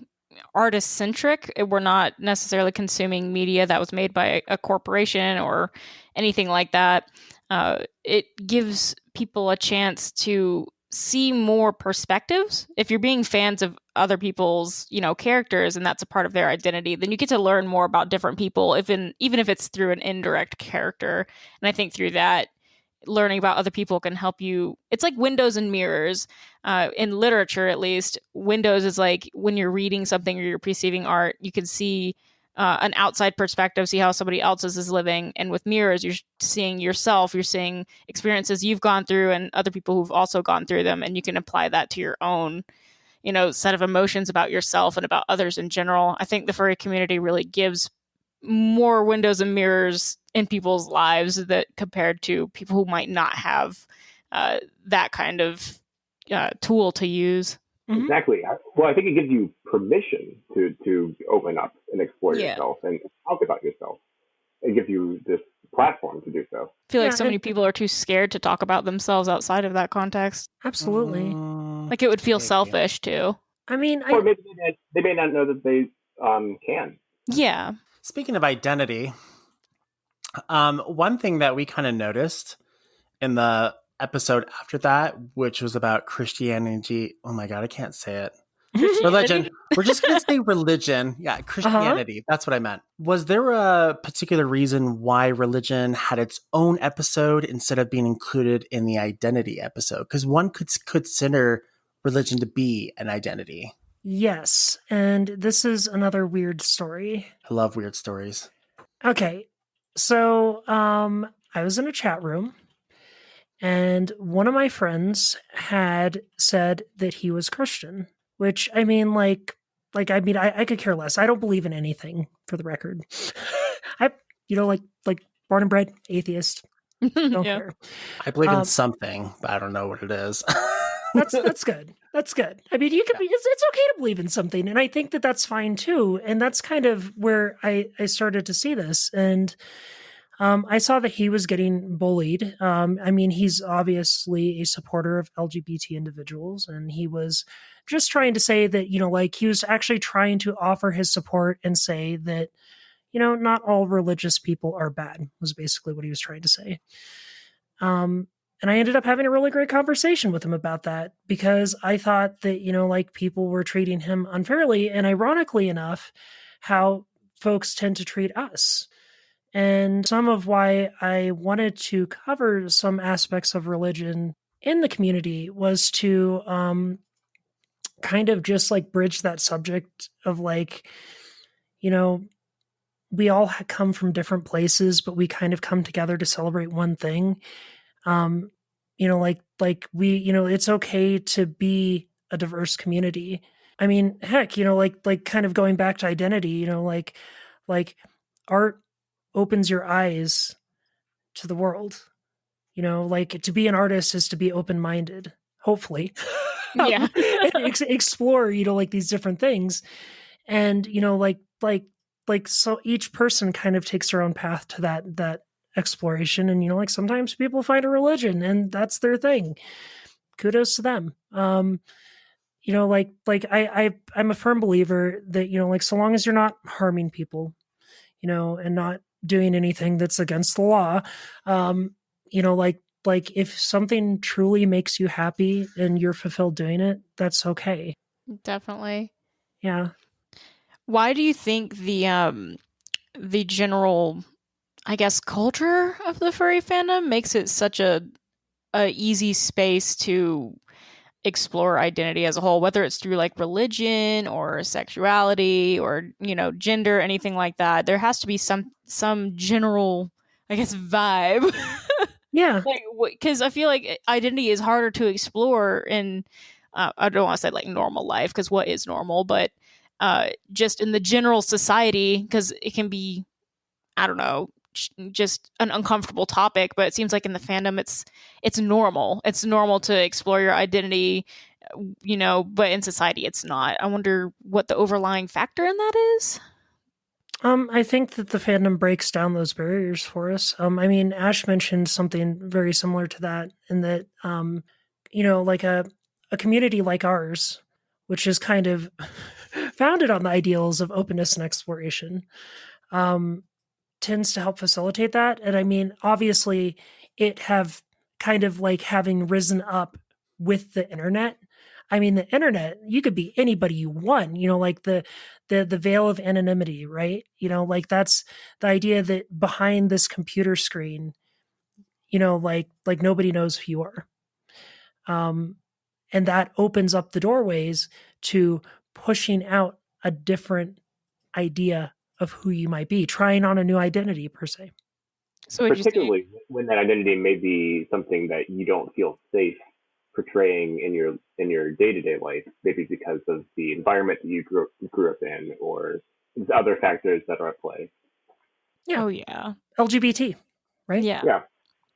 artist centric, we're not necessarily consuming media that was made by a corporation or anything like that. It gives people a chance to see more perspectives. If you're being fans of other people's, characters, and that's a part of their identity, then you get to learn more about different people, even if it's through an indirect character. And I think through that, learning about other people can help you. It's like windows and mirrors. In literature, at least, windows is like when you're reading something or you're perceiving art, you can see an outside perspective, see how somebody else is living. And with mirrors, you're seeing yourself, you're seeing experiences you've gone through and other people who've also gone through them. And you can apply that to your own, set of emotions about yourself and about others in general. I think the furry community really gives more windows and mirrors in people's lives that compared to people who might not have that kind of tool to use. Mm-hmm. Exactly. Well, I think it gives you permission to open up and explore yourself and talk about yourself. It gives you this platform to do so. I feel like so many people are too scared to talk about themselves outside of that context. Absolutely. Like it would feel selfish too. I mean, or maybe they may not know that they can. Yeah. Speaking of identity, one thing that we kind of noticed in the episode after that, which was about Christianity. Oh my God, I can't say it. Religion. We're just going to say religion. Yeah, Christianity. That's what I meant. Was there a particular reason why religion had its own episode instead of being included in the identity episode? Because one could consider religion to be an identity. Yes, and this is another weird story. I love weird stories. Okay, so I was in a chat room, and one of my friends had said that he was Christian, which I mean, I could care less. I don't believe in anything, for the record. I, born and bred atheist. Don't care. I believe in something, but I don't know what it is. That's good. That's good. I mean, it's okay to believe in something, and I think that that's fine too. And that's kind of where I started to see this, and I saw that he was getting bullied. I mean, he's obviously a supporter of LGBT individuals, and he was just trying to say that, he was actually trying to offer his support and say that, not all religious people are bad, was basically what he was trying to say. And I ended up having a really great conversation with him about that, because I thought that, people were treating him unfairly. And ironically enough, how folks tend to treat us. And some of why I wanted to cover some aspects of religion in the community was to kind of just like bridge that subject of like, you know, we all come from different places, but we kind of come together to celebrate one thing. Like we, it's okay to be a diverse community. I mean, heck, like kind of going back to identity, like art opens your eyes to the world. Like to be an artist is to be open-minded, hopefully. Yeah. Explore, like these different things. And, like so each person kind of takes their own path to that exploration. And, like sometimes people find a religion and that's their thing. Kudos to them. I'm a firm believer that, like so long as you're not harming people, and not doing anything that's against the law, like if something truly makes you happy and you're fulfilled doing it, that's okay. Definitely. Yeah. Why do you think the general, I guess, culture of the furry fandom makes it such a easy space to explore identity as a whole, whether it's through like religion or sexuality or gender, anything like that? There has to be some general, I guess, vibe. Yeah. Like, because I feel like identity is harder to explore in I don't want to say like normal life, because what is normal, but just in the general society, because it can be, I don't know, just an uncomfortable topic. But it seems like in the fandom it's normal. It's normal to explore your identity, but in society it's not. I wonder what the overlying factor in that is. I think that the fandom breaks down those barriers for us. I mean, Ash mentioned something very similar to that, in that, like a community like ours, which is kind of founded on the ideals of openness and exploration, tends to help facilitate that. And I mean, obviously, it have kind of like having risen up with the internet. I mean, the internet, you could be anybody you want, like the veil of anonymity, right? Like that's the idea that behind this computer screen, like nobody knows who you are. And that opens up the doorways to pushing out a different idea of who you might be, trying on a new identity per se. So particularly when that identity may be something that you don't feel safe portraying in your day-to-day life, maybe because of the environment that you grew up in or other factors that are at play. Yeah. Oh yeah. LGBT, right? Yeah.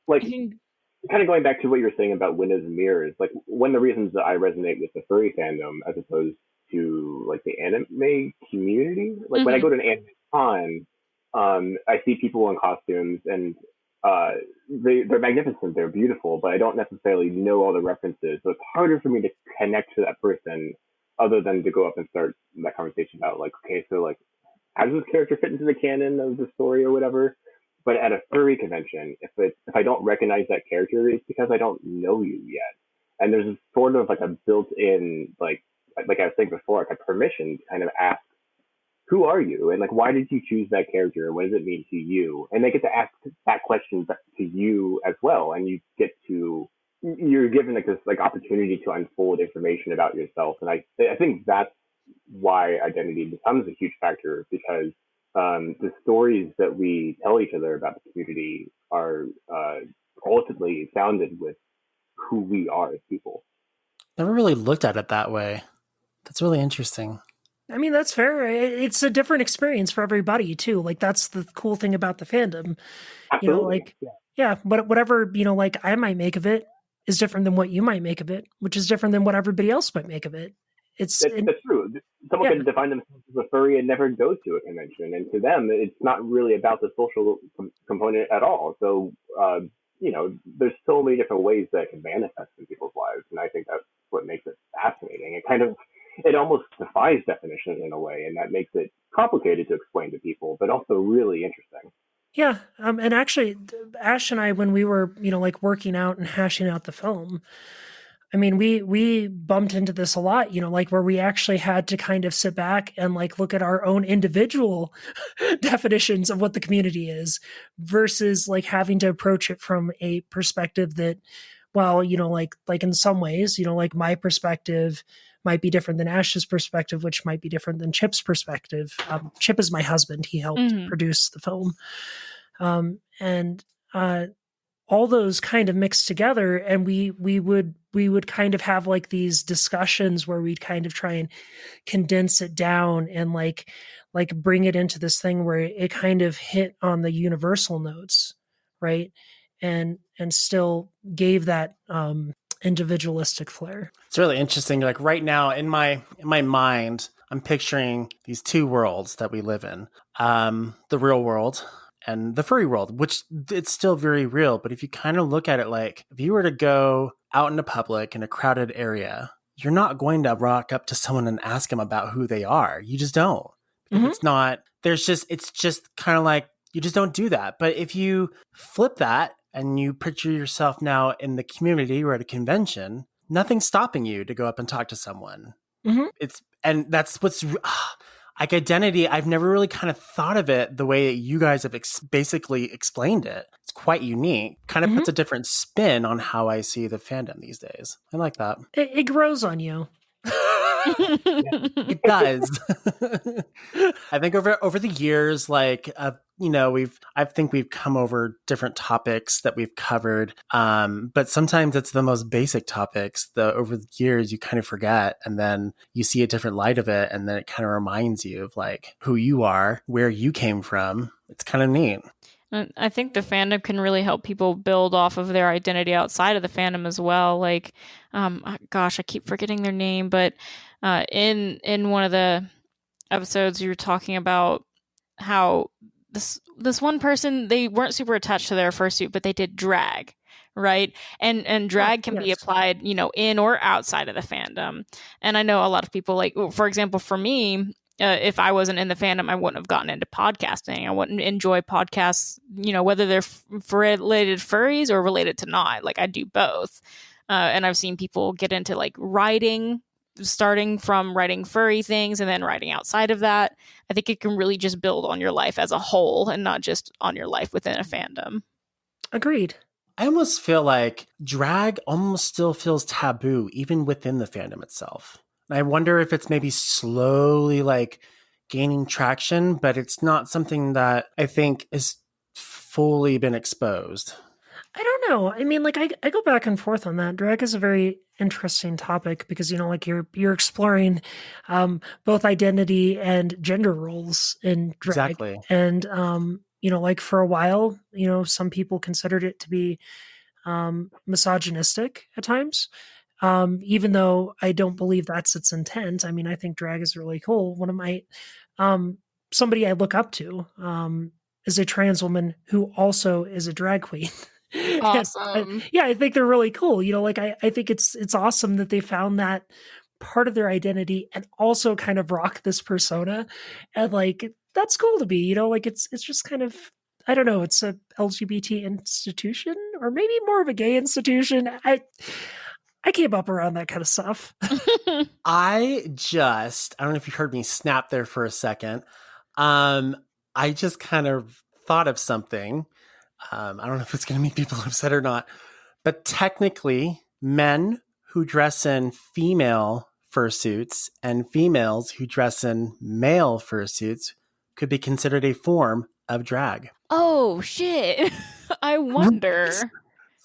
Like kind of going back to what you were saying about windows and mirrors, like one of the reasons that I resonate with the furry fandom as opposed to like the anime community, like when I go to an anime con, I see people in costumes and they're magnificent, they're beautiful, but I don't necessarily know all the references, so it's harder for me to connect to that person other than to go up and start that conversation about like, okay, so like how does this character fit into the canon of the story or whatever. But at a furry convention, if I don't recognize that character, it's because I don't know you yet. And there's sort of like a built-in like I was saying before, like a permission to kind of ask, who are you, and like why did you choose that character, and what does it mean to you? And they get to ask that question to you as well, and you're given like this like opportunity to unfold information about yourself. And I think that's why identity becomes a huge factor, because the stories that we tell each other about the community are ultimately founded with who we are as people. Never really looked at it that way. That's really interesting. I mean, that's fair. It's a different experience for everybody too. Like that's the cool thing about the fandom. Absolutely. But whatever, like I might make of it is different than what you might make of it, which is different than what everybody else might make of it. That's true. Someone could define themselves as a furry and never go to a convention, and to them, it's not really about the social component at all. So, there's so many different ways that it can manifest in people's lives, and I think that's what makes it fascinating. It almost defies definition in a way, and that makes it complicated to explain to people, but also really interesting. Yeah, and actually, Ash and I, when we were, like working out and hashing out the film, I mean, we bumped into this a lot, like where we actually had to kind of sit back and like look at our own individual definitions of what the community is versus like having to approach it from a perspective that, well, like in some ways, like my perspective might be different than Ash's perspective, which might be different than Chip's perspective. Chip is my husband. He helped produce the film. And all those kind of mixed together, and we would kind of have like these discussions where we'd kind of try and condense it down and like bring it into this thing where it kind of hit on the universal notes, right? And still gave that individualistic flair. It's really interesting. Like right now in my mind, I'm picturing these two worlds that we live in. The real world and the furry world, which it's still very real. But if you kind of look at it, like if you were to go out into public in a crowded area, you're not going to rock up to someone and ask them about who they are. You just don't. It's not, it's just kind of like, you just don't do that. But if you flip that and you picture yourself now in the community or at a convention, nothing's stopping you to go up and talk to someone. And that's what's like identity. I've never really kind of thought of it the way that you guys have basically explained it. It's quite unique. Kind of puts a different spin on how I see the fandom these days. I like that. It grows on you. It does. I think over the years, like I think we've come over different topics that we've covered, but sometimes it's the most basic topics that over the years you kind of forget, and then you see a different light of it, and then it kind of reminds you of like who you are, where you came from. It's kind of neat. I think the fandom can really help people build off of their identity outside of the fandom as well. Like, gosh, I keep forgetting their name, but in one of the episodes, you were talking about how this one person, they weren't super attached to their fursuit, but they did drag, right? And drag can be applied, in or outside of the fandom. And I know a lot of people, like, for example, for me, if I wasn't in the fandom, I wouldn't have gotten into podcasting. I wouldn't enjoy podcasts, whether they're related to furries or related to not. Like I do both. And I've seen people get into like writing, starting from writing furry things and then writing outside of that. I think it can really just build on your life as a whole and not just on your life within a fandom. Agreed. I almost feel like drag almost still feels taboo, even within the fandom itself. I wonder if it's maybe slowly like gaining traction, but it's not something that I think is fully been exposed. I don't know. I mean, like I go back and forth on that. Drag is a very interesting topic because like you're exploring both identity and gender roles in drag. Exactly. And like for a while, some people considered it to be misogynistic at times. Even though I don't believe that's its intent. I mean, I think drag is really cool. One of my, somebody I look up to, is a trans woman who also is a drag queen. Awesome. I think they're really cool. Like I think it's awesome that they found that part of their identity and also kind of rock this persona. And like, that's cool to be, like it's just kind of, I don't know, it's a LGBT institution or maybe more of a gay institution. I came up around that kind of stuff. I don't know if you heard me snap there for a second. I just kind of thought of something. I don't know if it's going to make people upset or not, but technically men who dress in female fursuits and females who dress in male fursuits could be considered a form of drag. Oh, shit. I wonder.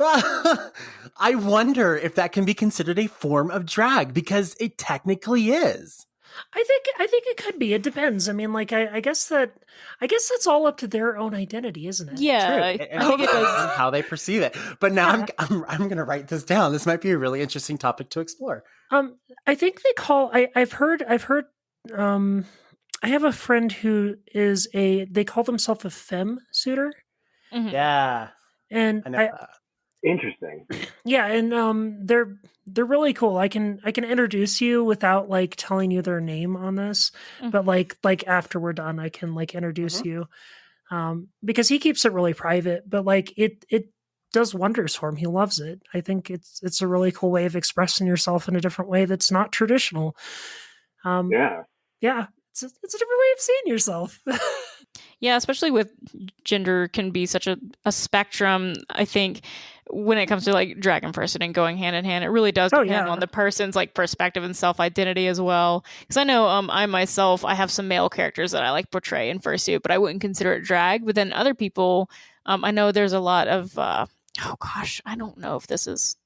I wonder if that can be considered a form of drag because it technically is. I think it could be. It depends. I mean, like I guess that's all up to their own identity, isn't it? Yeah, I think it does how they perceive it. But now I'm going to write this down. This might be a really interesting topic to explore. I think they call. I've heard. I have a friend who is they call themselves a femme suitor. Mm-hmm. Yeah, and I know that. Interesting. Yeah, and they're really cool. I can introduce you without like telling you their name on this, but like after we're done, I can like introduce you, because he keeps it really private. But like it does wonders for him. He loves it. I think it's a really cool way of expressing yourself in a different way that's not traditional. Yeah. It's a different way of seeing yourself. Yeah, especially with gender can be such a spectrum. I think when it comes to like drag impersonating going hand in hand, it really does depend on the person's like perspective and self-identity as well. Because I know I myself, I have some male characters that I like portray in fursuit, but I wouldn't consider it drag. But then other people, I know there's a lot of oh gosh, I don't know if this is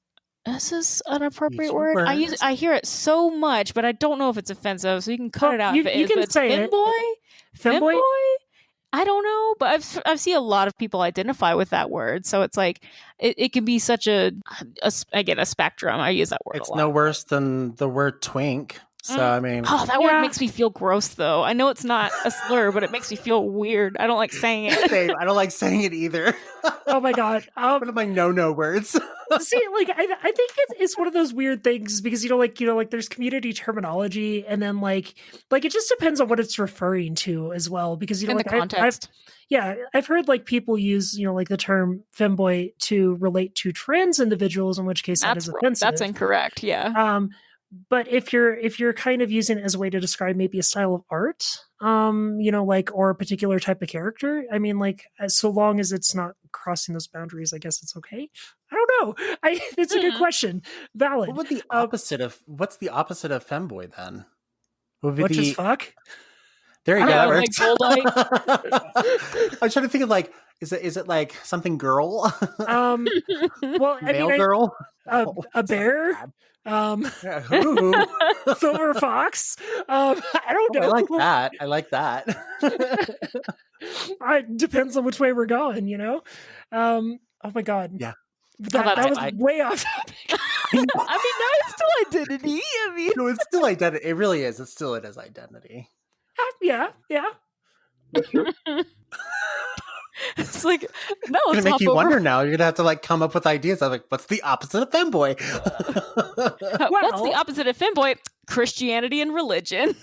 an appropriate word. I hear it so much, but I don't know if it's offensive. So you can cut it out. You can say it. Femboy. I don't know, but I've seen a lot of people identify with that word. So it's like it can be such a spectrum. I use that word. It's a lot. no worse than the word twink. So I mean, that word makes me feel gross, though. I know it's not a slur, but it makes me feel weird. I don't like saying it. Same. I don't like saying it either. Oh my god! One of my no words. See, like I think it's one of those weird things because there's community terminology, and then like it just depends on what it's referring to as well. Because in the context. I've heard like people use like the term femboy to relate to trans individuals, in which case that is offensive. That's incorrect. Yeah. But if you're kind of using it as a way to describe maybe a style of art, or a particular type of character, I mean, like, so long as it's not crossing those boundaries, I guess it's okay. I don't know. It's a good question. Valid. What's the opposite of femboy then? Which is fuck? There you go. That works. Like I was trying to think of like, is it like something girl? Well, male girl, a bear. Silver fox. I don't know. I like that. It depends on which way we're going, oh my god. Yeah. That was way off topic. I mean, no, it's still identity. I mean, no, it's still identity. It really is. It is identity. Yeah. That's true. It's like, no, it's gonna make you wonder now. You're gonna have to like come up with ideas. I'm like, what's the opposite of femboy? What's the opposite of femboy? Christianity and religion.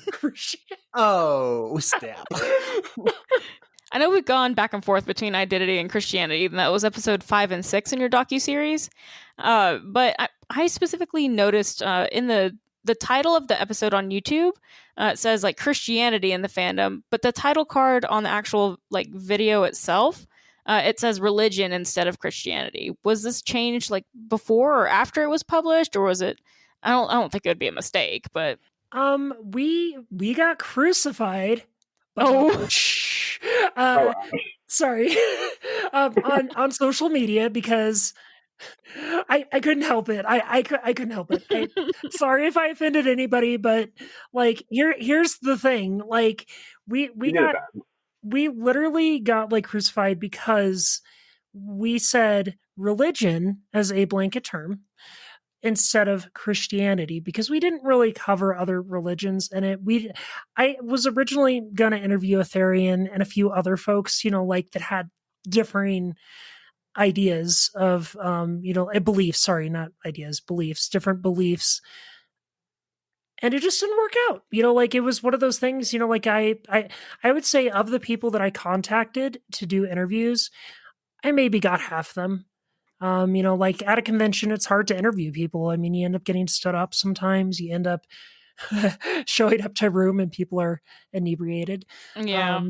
Oh, snap. I know we've gone back and forth between identity and Christianity, and that was episode 5 and 6 in your docuseries. But I specifically noticed in the title of the episode on YouTube, it says like Christianity in the fandom, but the title card on the actual like video itself, it says religion instead of Christianity. Was this changed like before or after it was published, or was it? I don't think it would be a mistake, but we got crucified. Sorry, on social media because I couldn't help it. I couldn't help it. Sorry if I offended anybody, but like here's the thing. Like we literally got like crucified because we said religion as a blanket term instead of Christianity because we didn't really cover other religions in it. I was originally going to interview a Therian and a few other folks, like that had differing ideas of beliefs, different beliefs, and it just didn't work out. Like it was one of those things, like I would say of the people that I contacted to do interviews, I maybe got half them. Like at a convention, it's hard to interview people. I mean, you end up getting stood up sometimes. You end up showing up to a room and people are inebriated. Yeah.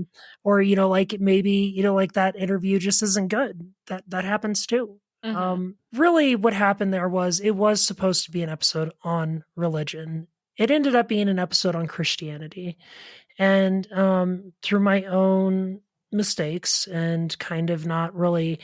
Or, like maybe, like that interview just isn't good. That happens too. Mm-hmm. Really what happened there was it was supposed to be an episode on religion. It ended up being an episode on Christianity. And through my own mistakes and kind of not really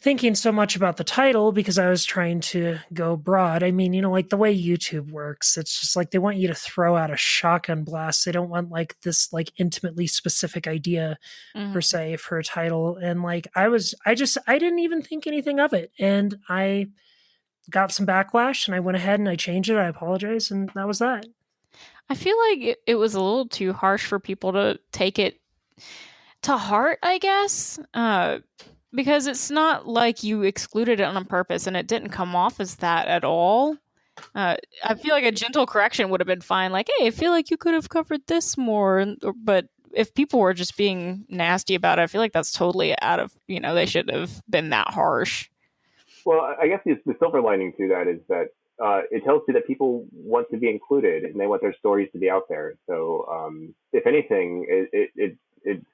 thinking so much about the title because I was trying to go broad. I mean, like the way YouTube works, it's just like they want you to throw out a shotgun blast. They don't want like this like intimately specific idea per se for a title. And like I didn't even think anything of it. And I got some backlash and I went ahead and I changed it. I apologize. And that was that. I feel like it was a little too harsh for people to take it to heart, I guess. Because it's not like you excluded it on purpose and it didn't come off as that at all. I feel like a gentle correction would have been fine. Like, hey, I feel like you could have covered this more. But if people were just being nasty about it, I feel like that's totally out of, they should have been that harsh. Well, I guess the silver lining to that is that it tells you that people want to be included and they want their stories to be out there. So, if anything, it's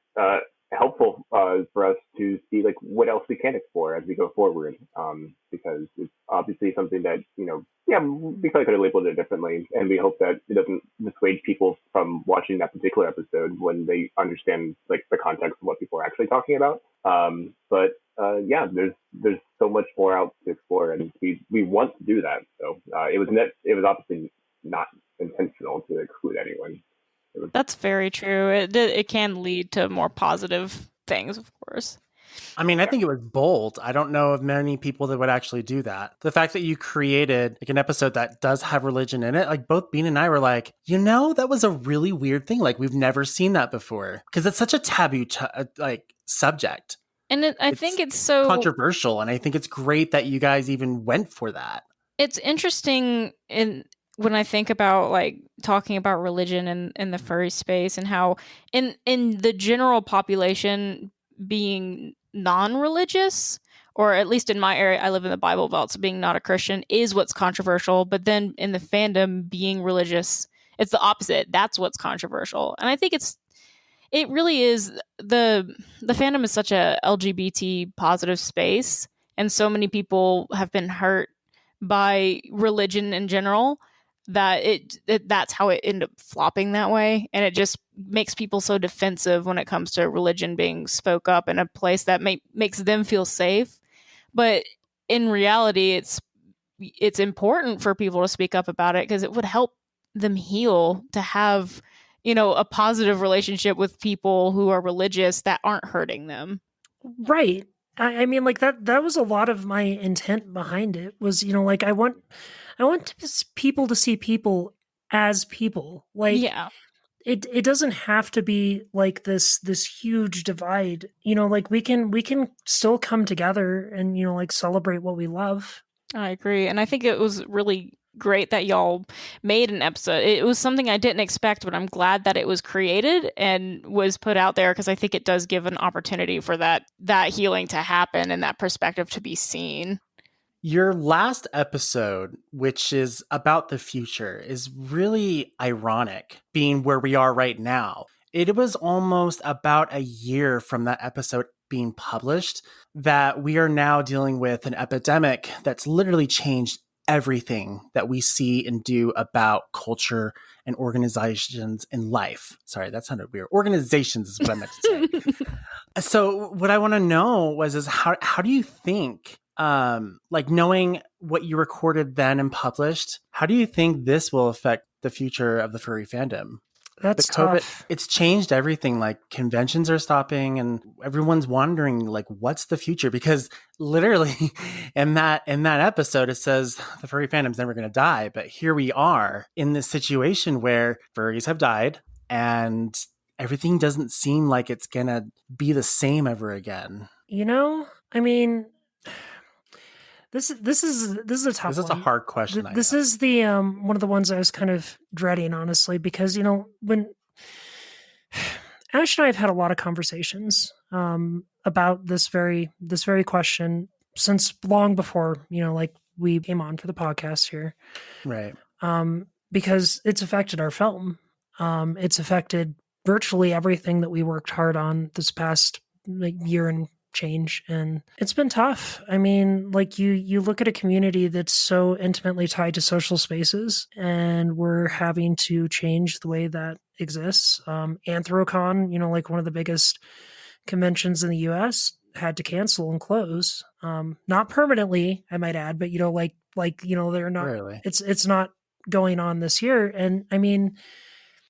helpful for us to see like what else we can explore as we go forward. Because it's obviously something that yeah, we probably could have labeled it differently, and we hope that it doesn't dissuade people from watching that particular episode when they understand like the context of what people are actually talking about. But yeah, there's so much more out to explore, and we want to do that. So it was obviously not intentional to exclude anyone. That's very true. It can lead to more positive things, of course. I mean, I think it was bold. I don't know of many people that would actually do that. The fact that you created like an episode that does have religion in it, like both Bean and I were like, that was a really weird thing. Like we've never seen that before because it's such a taboo like subject. And I think it's so controversial, and I think it's great that you guys even went for that. It's interesting when I think about like talking about religion in the furry space and how in the general population being non-religious, or at least in my area, I live in the Bible Belt, so being not a Christian is what's controversial. But then in the fandom, being religious, it's the opposite. That's what's controversial. And I think it really is the fandom is such a LGBT positive space, and so many people have been hurt by religion in general that that's how it ended up flopping that way, and it just makes people so defensive when it comes to religion being spoke up in a place that makes them feel safe. But in reality, it's important for people to speak up about it because it would help them heal, to have a positive relationship with people who are religious that aren't hurting them. Right. I mean, like that was a lot of my intent behind it was, like I want people to see people as people. Like, yeah, it doesn't have to be like this huge divide. Like we can still come together and like celebrate what we love. I agree, and I think it was really great that y'all made an episode. It was something I didn't expect, but I'm glad that it was created and was put out there because I think it does give an opportunity for that healing to happen and that perspective to be seen. Your last episode, which is about the future, is really ironic, being where we are right now. It was almost about a year from that episode being published that we are now dealing with an epidemic that's literally changed everything that we see and do about culture and organizations in life. Sorry, that sounded weird. Organizations is what I meant to say. So what I want to know is how do you think, like knowing what you recorded then and published, how do you think this will affect the future of the furry fandom? That's tough. It's changed everything. Like conventions are stopping and everyone's wondering like, what's the future? Because literally in that episode, it says the furry fandom's never going to die. But here we are in this situation where furries have died and everything doesn't seem like it's going to be the same ever again. I mean, this is a tough one. This is a hard question. This is the one of the ones I was kind of dreading, honestly, because when Ash and I have had a lot of conversations about this very question since long before like we came on for the podcast here, right? Because it's affected our film. It's affected virtually everything that we worked hard on this past year and change, and it's been tough. I mean, like you look at a community that's so intimately tied to social spaces, and we're having to change the way that exists. Anthrocon, like one of the biggest conventions in the US, had to cancel and close. Not permanently, I might add, but they're not really. It's not going on this year. And I mean,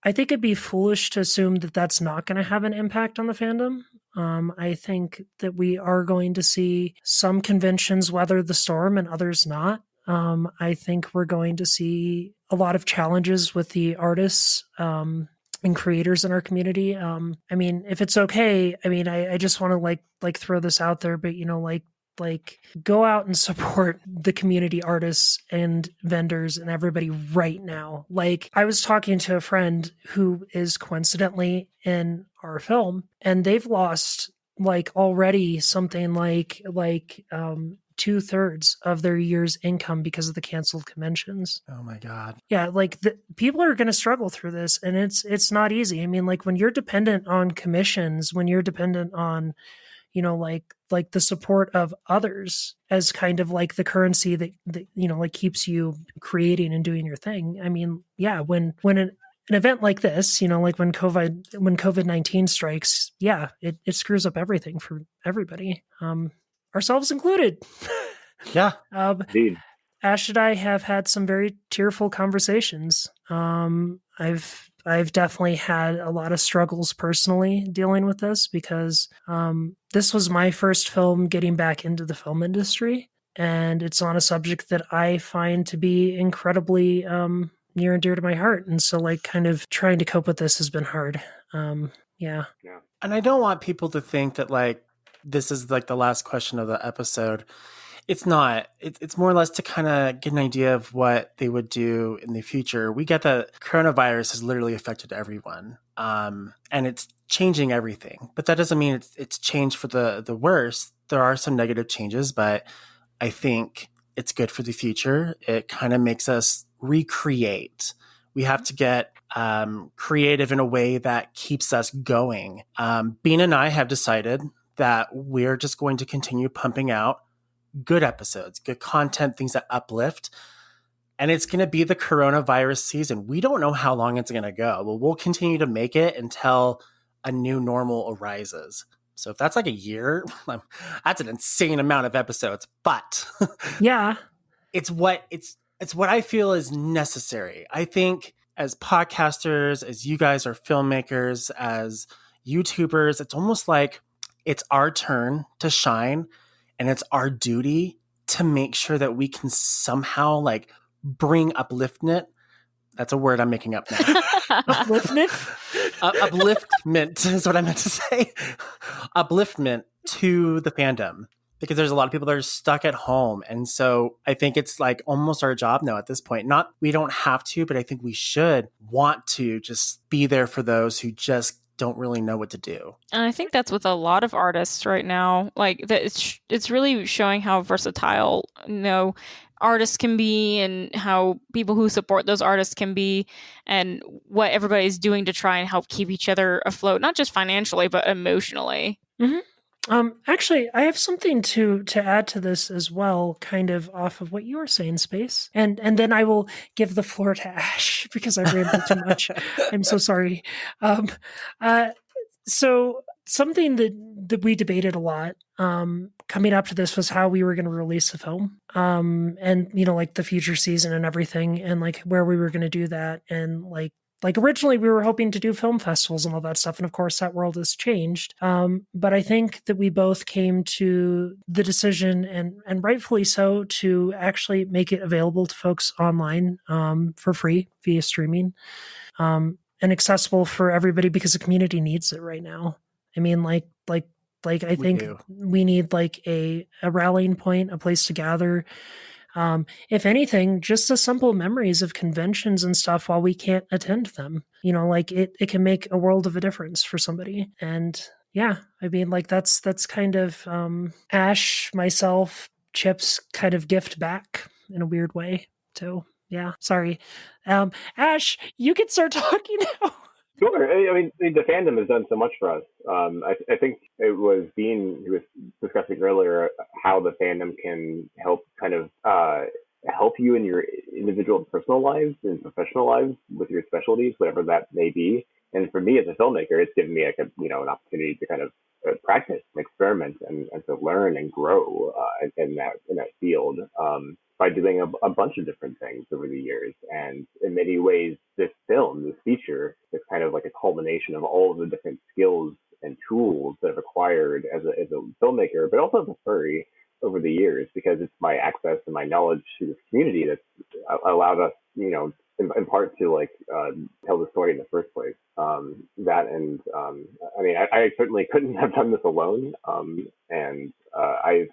I think it'd be foolish to assume that that's not going to have an impact on the fandom. I think that we are going to see some conventions weather the storm and others not. I think we're going to see a lot of challenges with the artists and creators in our community. I mean, if it's okay, I mean, I just want to like throw this out there, but like go out and support the community artists and vendors and everybody right now. Like I was talking to a friend who is coincidentally in our film, and they've lost like already something like 2/3 of their year's income because of the canceled conventions. Oh my God. Yeah, like people are going to struggle through this, and it's not easy. I mean, like when you're dependent on commissions, when you're dependent on, like the support of others as kind of like the currency that like keeps you creating and doing your thing. I mean, yeah, when an event like this, like when COVID-19 strikes, yeah, it screws up everything for everybody, ourselves included. Yeah. Indeed. Ash and I have had some very tearful conversations. I've definitely had a lot of struggles personally dealing with this because this was my first film getting back into the film industry, and it's on a subject that I find to be incredibly near and dear to my heart. And so, like, kind of trying to cope with this has been hard. Yeah. And I don't want people to think that like this is like the last question of the episode. It's not. It's more or less to kind of get an idea of what they would do in the future. We get that coronavirus has literally affected everyone, and it's changing everything. But that doesn't mean it's changed for the worse. There are some negative changes, but I think it's good for the future. It kind of makes us recreate. We have to get creative in a way that keeps us going. Bean and I have decided that we're just going to continue pumping out good episodes, good content, things that uplift. And it's going to be the coronavirus season. We don't know how long it's going to go, but we'll continue to make it until a new normal arises. So if that's like a year, that's an insane amount of episodes, but Yeah. it's what I feel is necessary. I think as podcasters, as you guys are filmmakers, as YouTubers, it's almost like it's our turn to shine. And it's our duty to make sure that we can somehow like bring upliftment. That's a word I'm making up now. Upliftment? Upliftment is what I meant to say. Upliftment to the fandom. Because there's a lot of people that are stuck at home. And so I think it's like almost our job now at this point. Not we don't have to, but I think we should want to just be there for those who just don't really know what to do. And I think that's with a lot of artists right now. Like that, it's really showing how versatile artists can be, and how people who support those artists can be, and what everybody's doing to try and help keep each other afloat, not just financially but emotionally. Mm-hmm. Actually, I have something to add to this as well, kind of off of what you were saying, Space, and then I will give the floor to Ash because I rambled too much. I'm so sorry. So something that we debated a lot coming up to this was how we were going to release the film, and like the future season and everything, and like where we were going to do that, and like originally we were hoping to do film festivals and all that stuff. And of course that world has changed. But I think that we both came to the decision, and rightfully so, to actually make it available to folks online for free via streaming, and accessible for everybody because the community needs it right now. I mean, like I think we need like a rallying point, a place to gather. If anything, just the simple memories of conventions and stuff while we can't attend them, like it can make a world of a difference for somebody. And yeah, I mean, like that's kind of Ash, myself, Chip's kind of gift back in a weird way too. Yeah, sorry. Ash, you can start talking now. Sure. I mean, the fandom has done so much for us. I think it was Dean who was discussing earlier how the fandom can help kind of help you in your individual personal lives and professional lives with your specialties, whatever that may be. And for me as a filmmaker, it's given me like an opportunity to kind of practice and experiment and to learn and grow in that field. By doing a bunch of different things over the years. And in many ways, this feature, is kind of like a culmination of all of the different skills and tools that I've acquired as a filmmaker, but also as a furry over the years, because it's my access and my knowledge to this community that's allowed us, in part to tell the story in the first place. I mean, I certainly couldn't have done this alone. And I've,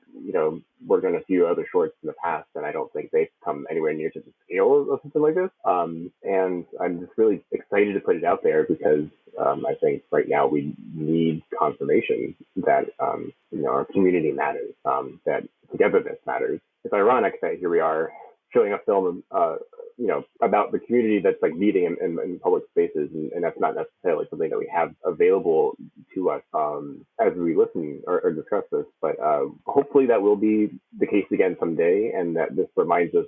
worked on a few other shorts in the past, and I don't think they've come anywhere near to the scale of something like this. And I'm just really excited to put it out there because I think right now we need confirmation that, our community matters, that togetherness matters. It's ironic that here we are showing a film, about the community that's like meeting in public spaces, and that's not necessarily something that we have available to us as we listen or discuss this. But hopefully that will be the case again someday, and that this reminds us,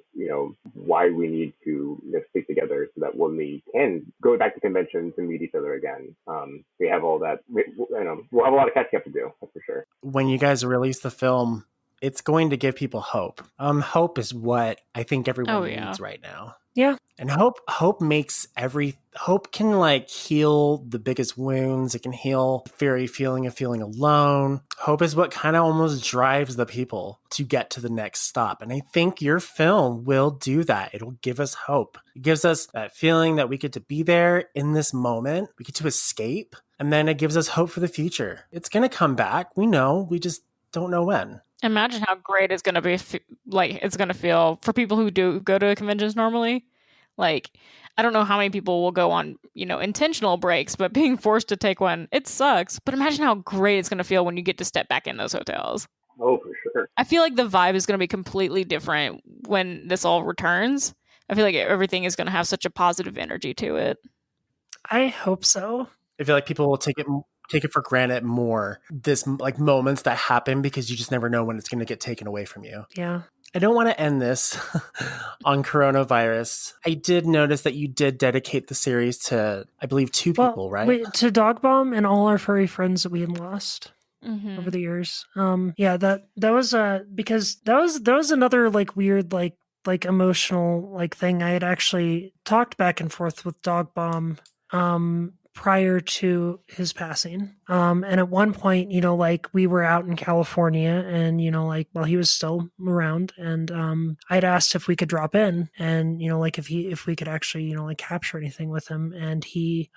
why we need to stick together so that when we can go back to conventions and meet each other again, we have all that. We'll have a lot of catching up to do. That's for sure. When you guys release the film, it's going to give people hope. Hope is what I think everyone needs right now. Yeah. And hope can like heal the biggest wounds. It can heal the very feeling of feeling alone. Hope is what kind of almost drives the people to get to the next stop. And I think your film will do that. It'll give us hope. It gives us that feeling that we get to be there in this moment. We get to escape. And then it gives us hope for the future. It's going to come back. We know. We just don't know when. Imagine how great it's going to be, it's going to feel for people who do go to conventions normally. Like, I don't know how many people will go on, intentional breaks, but being forced to take one, it sucks. But imagine how great it's going to feel when you get to step back in those hotels. Oh, for sure. I feel like the vibe is going to be completely different when this all returns. I feel like everything is going to have such a positive energy to it. I hope so. I feel like people will take it for granted more, this like moments that happen, because you just never know when it's going to get taken away from you. Yeah. I don't want to end this on coronavirus. I did notice that you did dedicate the series to, I believe, 2 people, right? Wait, to Dog Bomb and all our furry friends that we had lost over the years. That was because that was another like weird like emotional like thing. I had actually talked back and forth with Dog Bomb prior to his passing. And at one point, like we were out in California and, while he was still around, and I'd asked if we could drop in and, like if we could actually, like capture anything with him, and he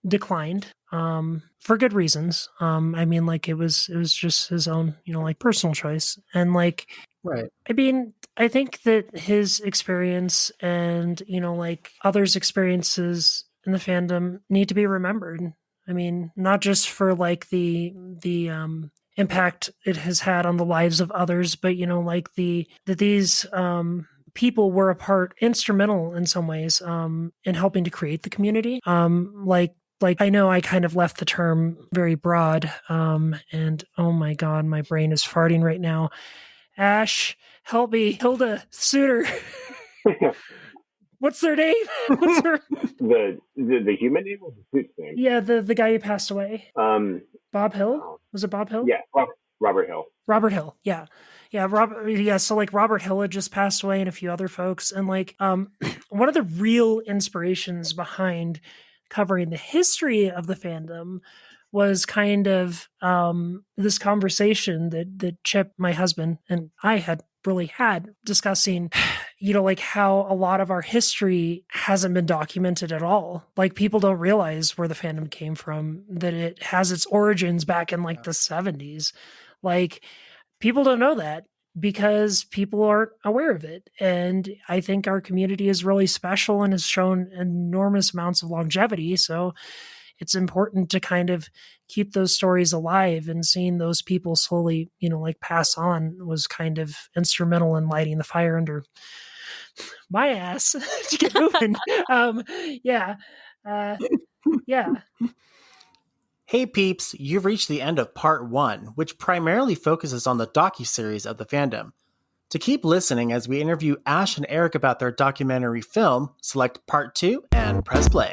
declined for good reasons. I mean, like it was just his own, like personal choice. And like, right. I mean, I think that his experience and, like others' experiences in the fandom need to be remembered. I mean, not just for like the impact it has had on the lives of others, but like that these people were instrumental in some ways in helping to create the community. Like I know I kind of left the term very broad, and oh my god, my brain is farting right now. Ash, help me, Hilda, Suitor. What's their name? The human name or the suit's name? Yeah, the guy who passed away. Bob Hill? Was it Bob Hill? Yeah, Robert Hill. Robert Hill, yeah. Yeah, so like Robert Hill had just passed away and a few other folks. And like one of the real inspirations behind covering the history of the fandom was kind of this conversation that Chip, my husband, and I had really had discussing, like how a lot of our history hasn't been documented at all. Like people don't realize where the fandom came from, that it has its origins back in like the 70s. Like people don't know that because people aren't aware of it. And I think our community is really special and has shown enormous amounts of longevity. So it's important to kind of keep those stories alive, and seeing those people slowly, like pass on was kind of instrumental in lighting the fire under my ass to get moving. Yeah. Hey peeps, you've reached the end of part 1, which primarily focuses on the docuseries of the fandom. To keep listening as we interview Ash and Eric about their documentary film, select part 2 and press play.